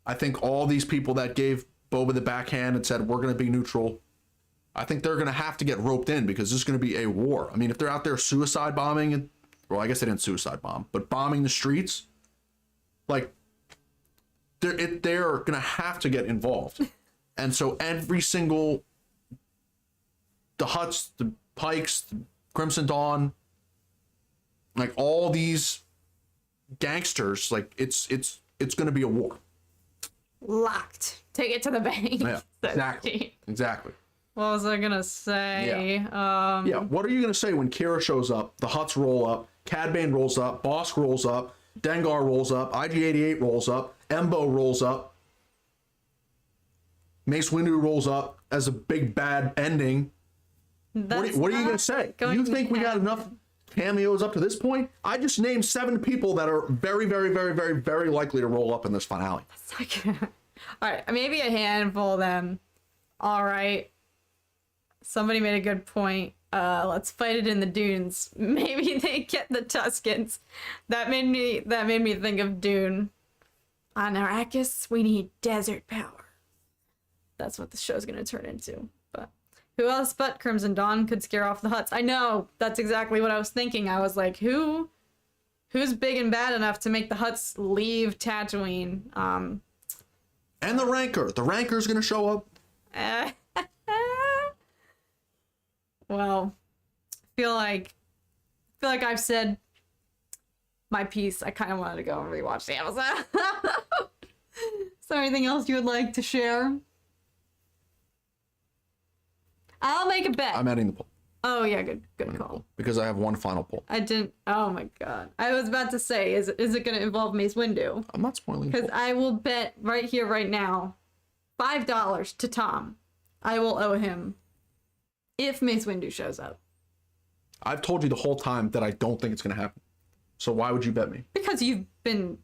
I think all these people that gave Boba the backhand and said we're gonna be neutral, I think they're gonna have to get roped in, because this is gonna be a war. I mean, if they're out there suicide bombing, well, I guess they didn't suicide bomb, but bombing the streets, like, they're gonna have to get involved. And so every single, the Hutts, the Pikes, the Crimson Dawn, like all these gangsters, like it's gonna be a war. Locked. Take it to the bank. Yeah, exactly. What was I gonna say? Yeah, what are you gonna say when Kira shows up, the Hutts roll up, Cad Bane rolls up, Bosk rolls up, Dengar rolls up, IG-88 rolls up, Embo rolls up, Mace Windu rolls up as a big bad ending? What are you gonna say? You think we got enough cameos up to this point? I just named 7 people that are very, very, very, very, very likely to roll up in this finale. That's not good. All right, maybe a handful then. All right. Somebody made a good point. Let's fight it in the dunes. Maybe they get the Tuskens. That made me think of Dune. On Arrakis, we need desert power. That's what the show's gonna turn into. But who else but Crimson Dawn could scare off the Hutts? I know, that's exactly what I was thinking. I was like, who's big and bad enough to make the Hutts leave Tatooine? And the Rancor. The Rancor's gonna show up. Well, I feel like I've said my piece. I kind of wanted to go and rewatch the episode. Is there anything else you would like to share? I'll make a bet. I'm adding the poll. Oh yeah, good call. Because I have one final poll. I didn't. Oh my god. I was about to say, is it going to involve Mace Windu? I'm not spoiling. Because I will bet right here, right now, $5 to Tom. I will owe him if Mace Windu shows up. I've told you the whole time that I don't think it's going to happen. So why would you bet me? Because you've been.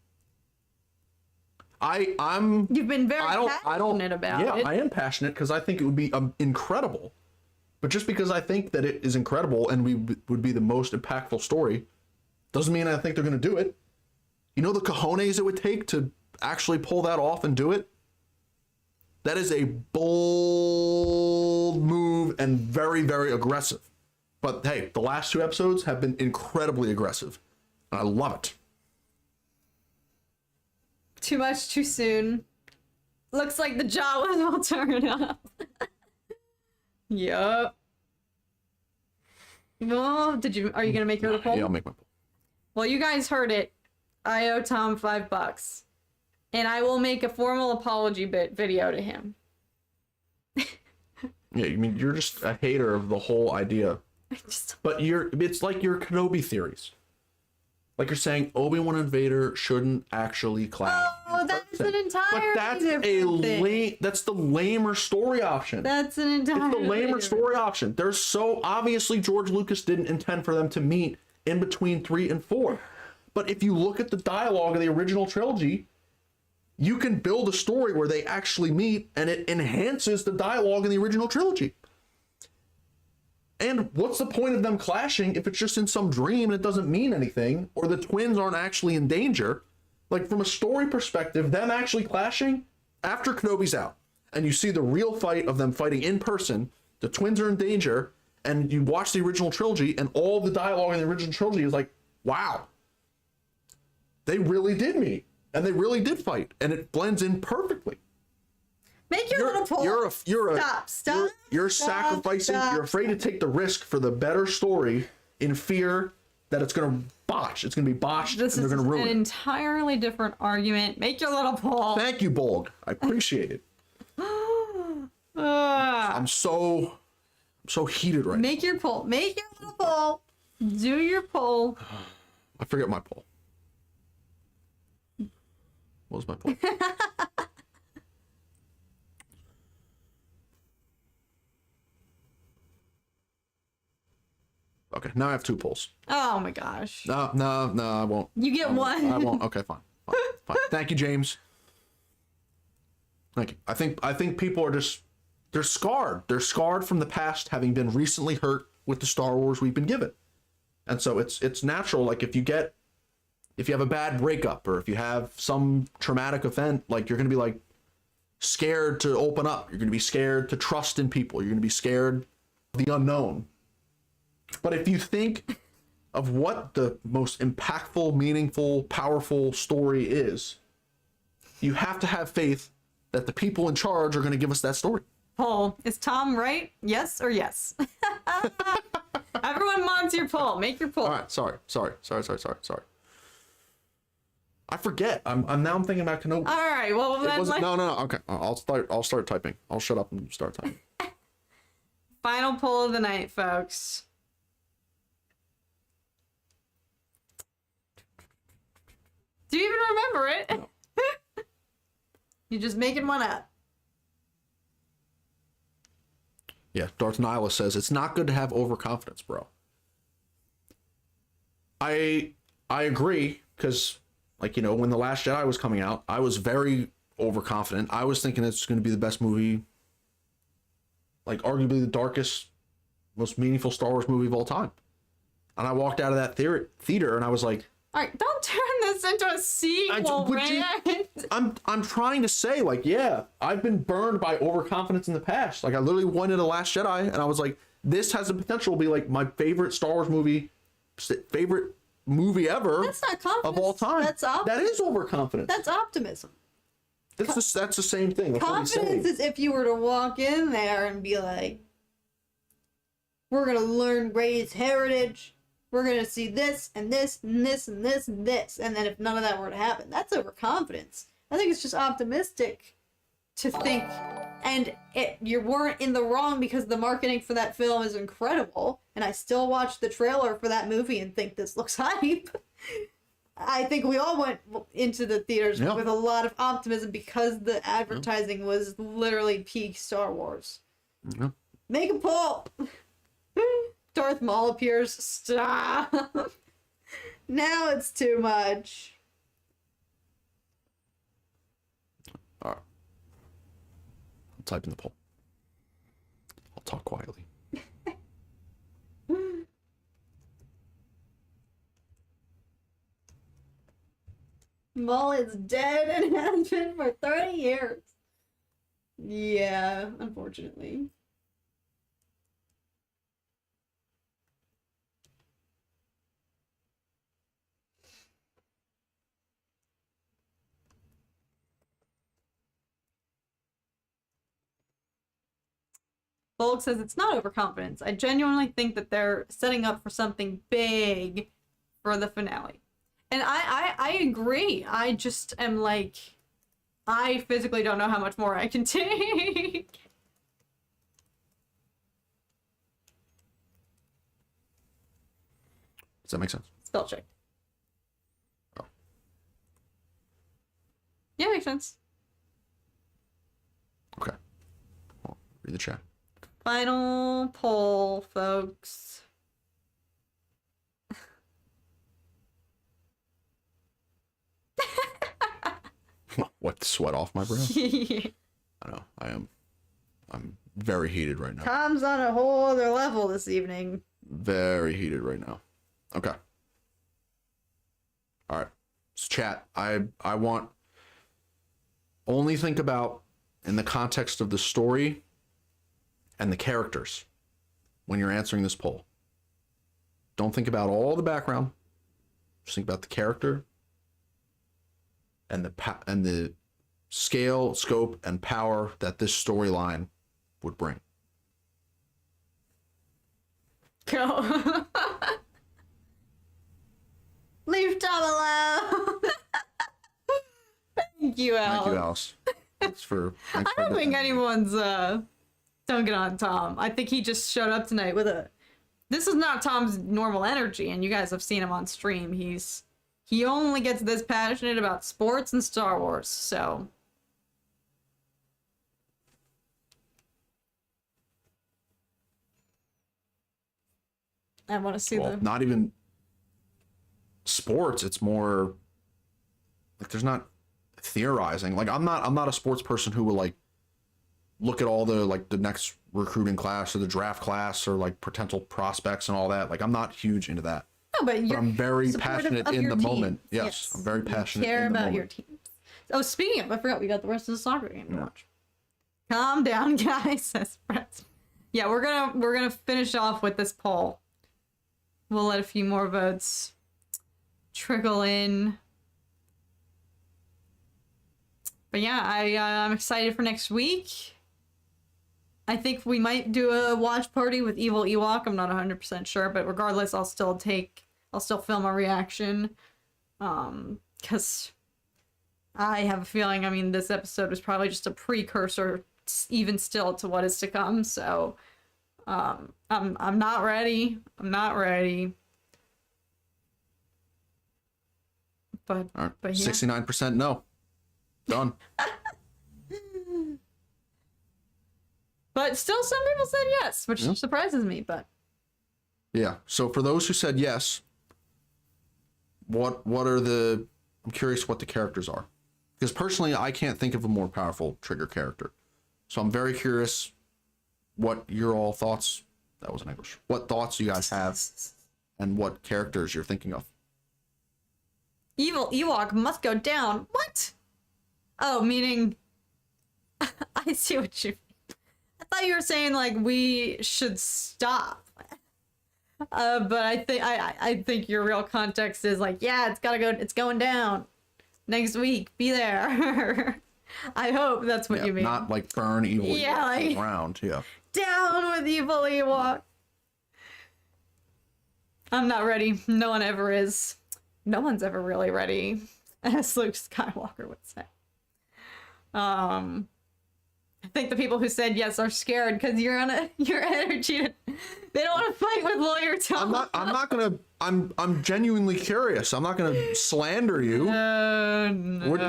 I'm. You've been very passionate about it. Yeah, I am passionate because I think it would be incredible. But just because I think that it is incredible and we would be the most impactful story, doesn't mean I think they're going to do it. You know the cojones it would take to actually pull that off and do it? That is a bold move and very, very aggressive. But hey, the last 2 episodes have been incredibly aggressive. And I love it. Too much too soon. Looks like the Jawas will turn up. Yup. Well, are you gonna make your poll? Yeah, I'll make my poll. Well, you guys heard it. I owe Tom $5. And I will make a formal apology video to him. Yeah, I mean, you're just a hater of the whole idea. But it's like your Kenobi theories. Like you're saying Obi-Wan and Vader shouldn't actually clash. Oh, that's an entirely different thing. That's the lamer story option. That's an entirely It's the lamer story option. There's so obviously George Lucas didn't intend for them to meet in between 3 and 4. But if you look at the dialogue of the original trilogy, you can build a story where they actually meet and it enhances the dialogue in the original trilogy. And what's the point of them clashing if it's just in some dream and it doesn't mean anything, or the twins aren't actually in danger? Like, from a story perspective, them actually clashing after Kenobi's out, and you see the real fight of them fighting in person, the twins are in danger, and you watch the original trilogy, and all the dialogue in the original trilogy is like, wow, they really did meet. And they really did fight, and it blends in perfectly. Make your little poll. Stop. You're sacrificing. You're afraid to take the risk for the better story in fear that it's going to botch. It's going to be botched, and they're going to ruin it. This is an entirely different argument. Make your little poll. Thank you, Bold. I appreciate it. I'm so heated right now. Make your poll. Make your little poll. Do your poll. I forget my poll. What was my poll? Okay, now I have 2 polls. Oh my gosh. No, I won't. You get one. I won't. Okay, fine. Thank you, James. Thank you. I think people are just, they're scarred. They're scarred from the past, having been recently hurt with the Star Wars we've been given. And so it's natural, like if you have a bad breakup or if you have some traumatic event, like you're going to be like scared to open up. You're going to be scared to trust in people. You're going to be scared of the unknown. But if you think of what the most impactful, meaningful, powerful story is, you have to have faith that the people in charge are going to give us that story. Poll. Is Tom right? Yes or yes? Everyone mods your poll. Make your poll. All right. Sorry. I forget. I'm thinking about Kenobi. All right. Well, then no. Okay. I'll start typing. I'll shut up and start typing. Final poll of the night, folks. Do you even remember it? No. You're just making one up. Yeah, Darth Nyla says it's not good to have overconfidence, bro. I agree, because like, you know, when The Last Jedi was coming out, I was very overconfident. I was thinking it's going to be the best movie, like arguably the darkest, most meaningful Star Wars movie of all time. And I walked out of that theater and I was like, all right, don't turn this into a sequel, man. I'm trying to say, like, yeah, I've been burned by overconfidence in the past. Like, I literally went into Last Jedi, and I was like, this has the potential to be, like, my favorite Star Wars movie, favorite movie ever. That's not confidence. Of all time. That is overconfidence. That's optimism. That's the same thing. That's confidence is if you were to walk in there and be like, we're going to learn Rey's heritage. We're going to see this and this and this and this and this. And then if none of that were to happen, that's overconfidence. I think it's just optimistic to think, and you weren't in the wrong because the marketing for that film is incredible. And I still watch the trailer for that movie and think this looks hype. I think we all went into the theaters with a lot of optimism because the advertising was literally peak Star Wars. Yeah. Make a poll. Darth Maul appears. Stop. Now it's too much. All right. I'll type in the poll. I'll talk quietly. Maul is dead and has been for 30 years. Yeah, unfortunately. Bulk says it's not overconfidence. I genuinely think that they're setting up for something big for the finale. And I agree. I just am like, I physically don't know how much more I can take. Does that make sense? Spell check. Oh. Yeah, makes sense. Okay. Well, read the chat. Final poll, folks. What, sweat off my brow? I know. I'm very heated right now. Tom's on a whole other level this evening. Very heated right now. Okay. All right. So chat, I want, only think about in the context of the story and the characters when you're answering this poll. Don't think about all the background. Just think about the character and the scale, scope, and power that this storyline would bring. Go. Leave Tom alone. Thank you, Al. Thank you, Alice. Thanks for I don't think anyone's dunking on Tom. I think he just showed up tonight with a. This is not Tom's normal energy, and you guys have seen him on stream. He only gets this passionate about sports and Star Wars, so. I want to see not even sports. It's more like there's not theorizing. Like I'm not a sports person who will like look at all the like the next recruiting class or the draft class or like potential prospects and all that. Like I'm not huge into that. No, but I'm very passionate in the moment. Yes, Yes, I'm very passionate. Care in the about moment. your team. Oh, speaking of, I forgot we got the rest of the soccer game to watch. Calm down, guys. Says Brett. Yeah, we're gonna finish off with this poll. We'll let a few more votes trickle in. But yeah, I'm excited for next week. I think we might do a watch party with Evil Ewok. I'm not 100% sure, but regardless, I'll still film a reaction. Because I have a feeling, I mean, this episode was probably just a precursor, even still, to what is to come. So, I'm not ready. I'm not ready. But, All right. yeah. 69% no. Done. But still, some people said yes, which surprises me, but. Yeah. So for those who said yes, what are the... I'm curious what the characters are. Because personally, I can't think of a more powerful trigger character. So I'm very curious what your all thoughts... That wasn't English. What thoughts you guys have and what characters you're thinking of. Evil Ewok must go down. What? Oh, meaning... I see what you... I thought you were saying, like, we should stop. But I think your real context is like, yeah, it's going down. Next week, be there. I hope that's what you mean. Not like burn evil Ewok around, yeah. Down with Evil Ewok. I'm not ready. No one ever is. No one's ever really ready, as Luke Skywalker would say. I think the people who said yes are scared because your energy. They don't want to fight with lawyer Tom. I'm genuinely curious. I'm not gonna slander you.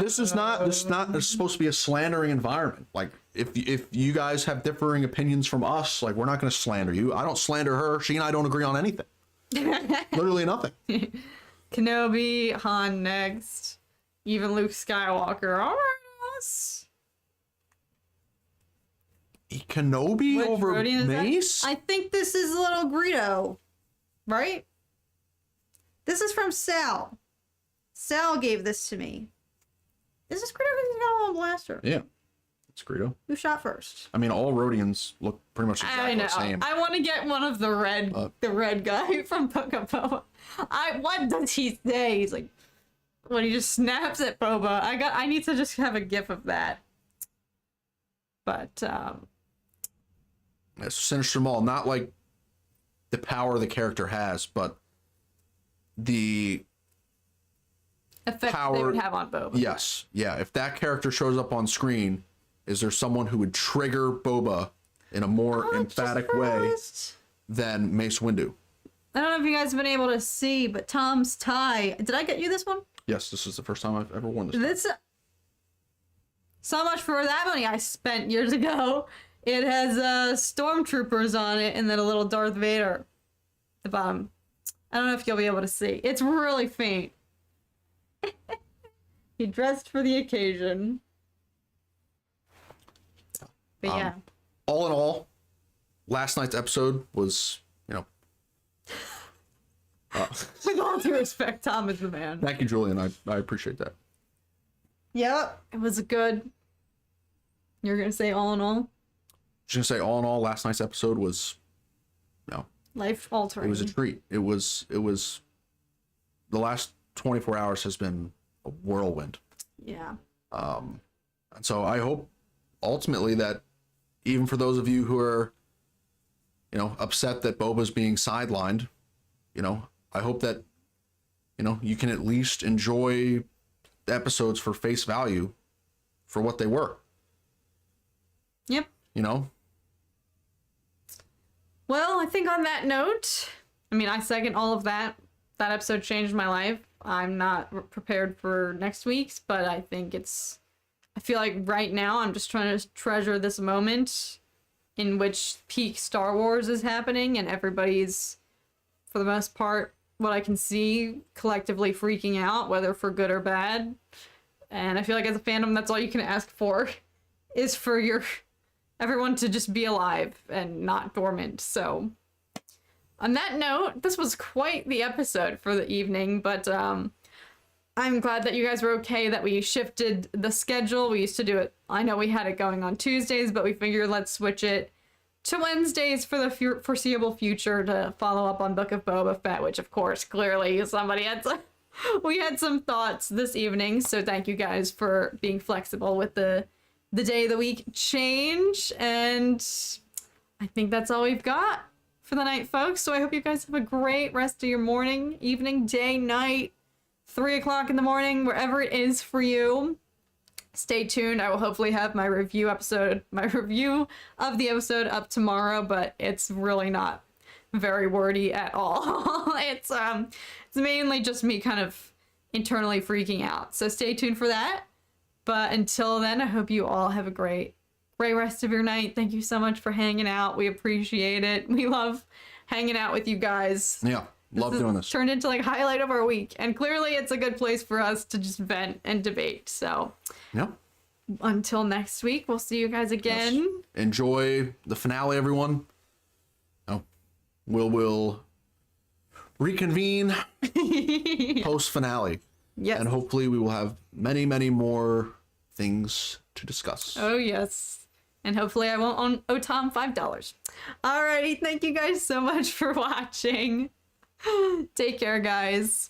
This is supposed to be a slandering environment. Like if you guys have differing opinions from us, like we're not gonna slander you. I don't slander her. She and I don't agree on anything. Literally nothing. Kenobi, Han next. Even Luke Skywalker. All right, us. Kenobi Which over Rodian is Mace? that? I think this is little Greedo, right? This is from Sal. Sal gave this to me. Is this Greedo because he's got a little blaster? Yeah, it's Greedo. Who shot first? I mean, all Rodians look pretty much exactly the same. I want to get one of the red guy from Book of Boba. What does he say? He's like, when he just snaps at Boba. I need to just have a gif of that. But It's Sinister Maul, not like the power the character has, but the effect they would have on Boba. Yes, yeah. If that character shows up on screen, is there someone who would trigger Boba in a more emphatic way than Mace Windu? I don't know if you guys have been able to see, but Tom's tie. Did I get you this one? Yes, this is the first time I've ever worn this. So much for that money I spent years ago. It has stormtroopers on it and then a little Darth Vader at the bottom. I don't know if you'll be able to see. It's really faint. He dressed for the occasion. But yeah. All in all, last night's episode was, with all due respect, Tom is the man. Thank you, Julian. I appreciate that. Yep, it was good. You're gonna say all in all? Just gonna say all in all, last night's episode was, life altering. It was a treat. It was the last 24 hours has been a whirlwind. Yeah. And so I hope ultimately that even for those of you who are, you know, upset that Boba's being sidelined, you know, I hope that, you know, you can at least enjoy the episodes for face value for what they were. Yep. You know? Well, I think on that note, I mean, I second all of that. That episode changed my life. I'm not prepared for next week's, but I think I feel like right now I'm just trying to treasure this moment in which peak Star Wars is happening and everybody's, for the most part, what I can see, collectively freaking out, whether for good or bad. And I feel like as a fandom, that's all you can ask for, is for everyone to just be alive and not dormant. So on that note, this was quite the episode for the evening, but I'm glad that you guys were okay that we shifted the schedule. We used to do it, I know we had it going on Tuesdays, but we figured let's switch it to Wednesdays for the foreseeable future to follow up on Book of Boba Fett, which of course, clearly somebody had we had some thoughts this evening, so thank you guys for being flexible with the day of the week change, and I think that's all we've got for the night, folks. So I hope you guys have a great rest of your morning, evening, day, night, 3 o'clock in the morning, wherever it is for you. Stay tuned. I will hopefully have my review of the episode up tomorrow, but it's really not very wordy at all. It's mainly just me kind of internally freaking out. So stay tuned for that. But until then, I hope you all have a great rest of your night. Thank you so much for hanging out. We appreciate it. We love hanging out with you guys. Yeah, love doing this. Turned into like highlight of our week. And clearly it's a good place for us to just vent and debate. So yeah. Until next week, we'll see you guys again. Yes. Enjoy the finale, everyone. Oh, we'll reconvene post finale. Yes. And hopefully we will have many, many more things to discuss. Oh, yes. And hopefully I won't owe Tom $5. Alrighty, thank you guys so much for watching. Take care, guys.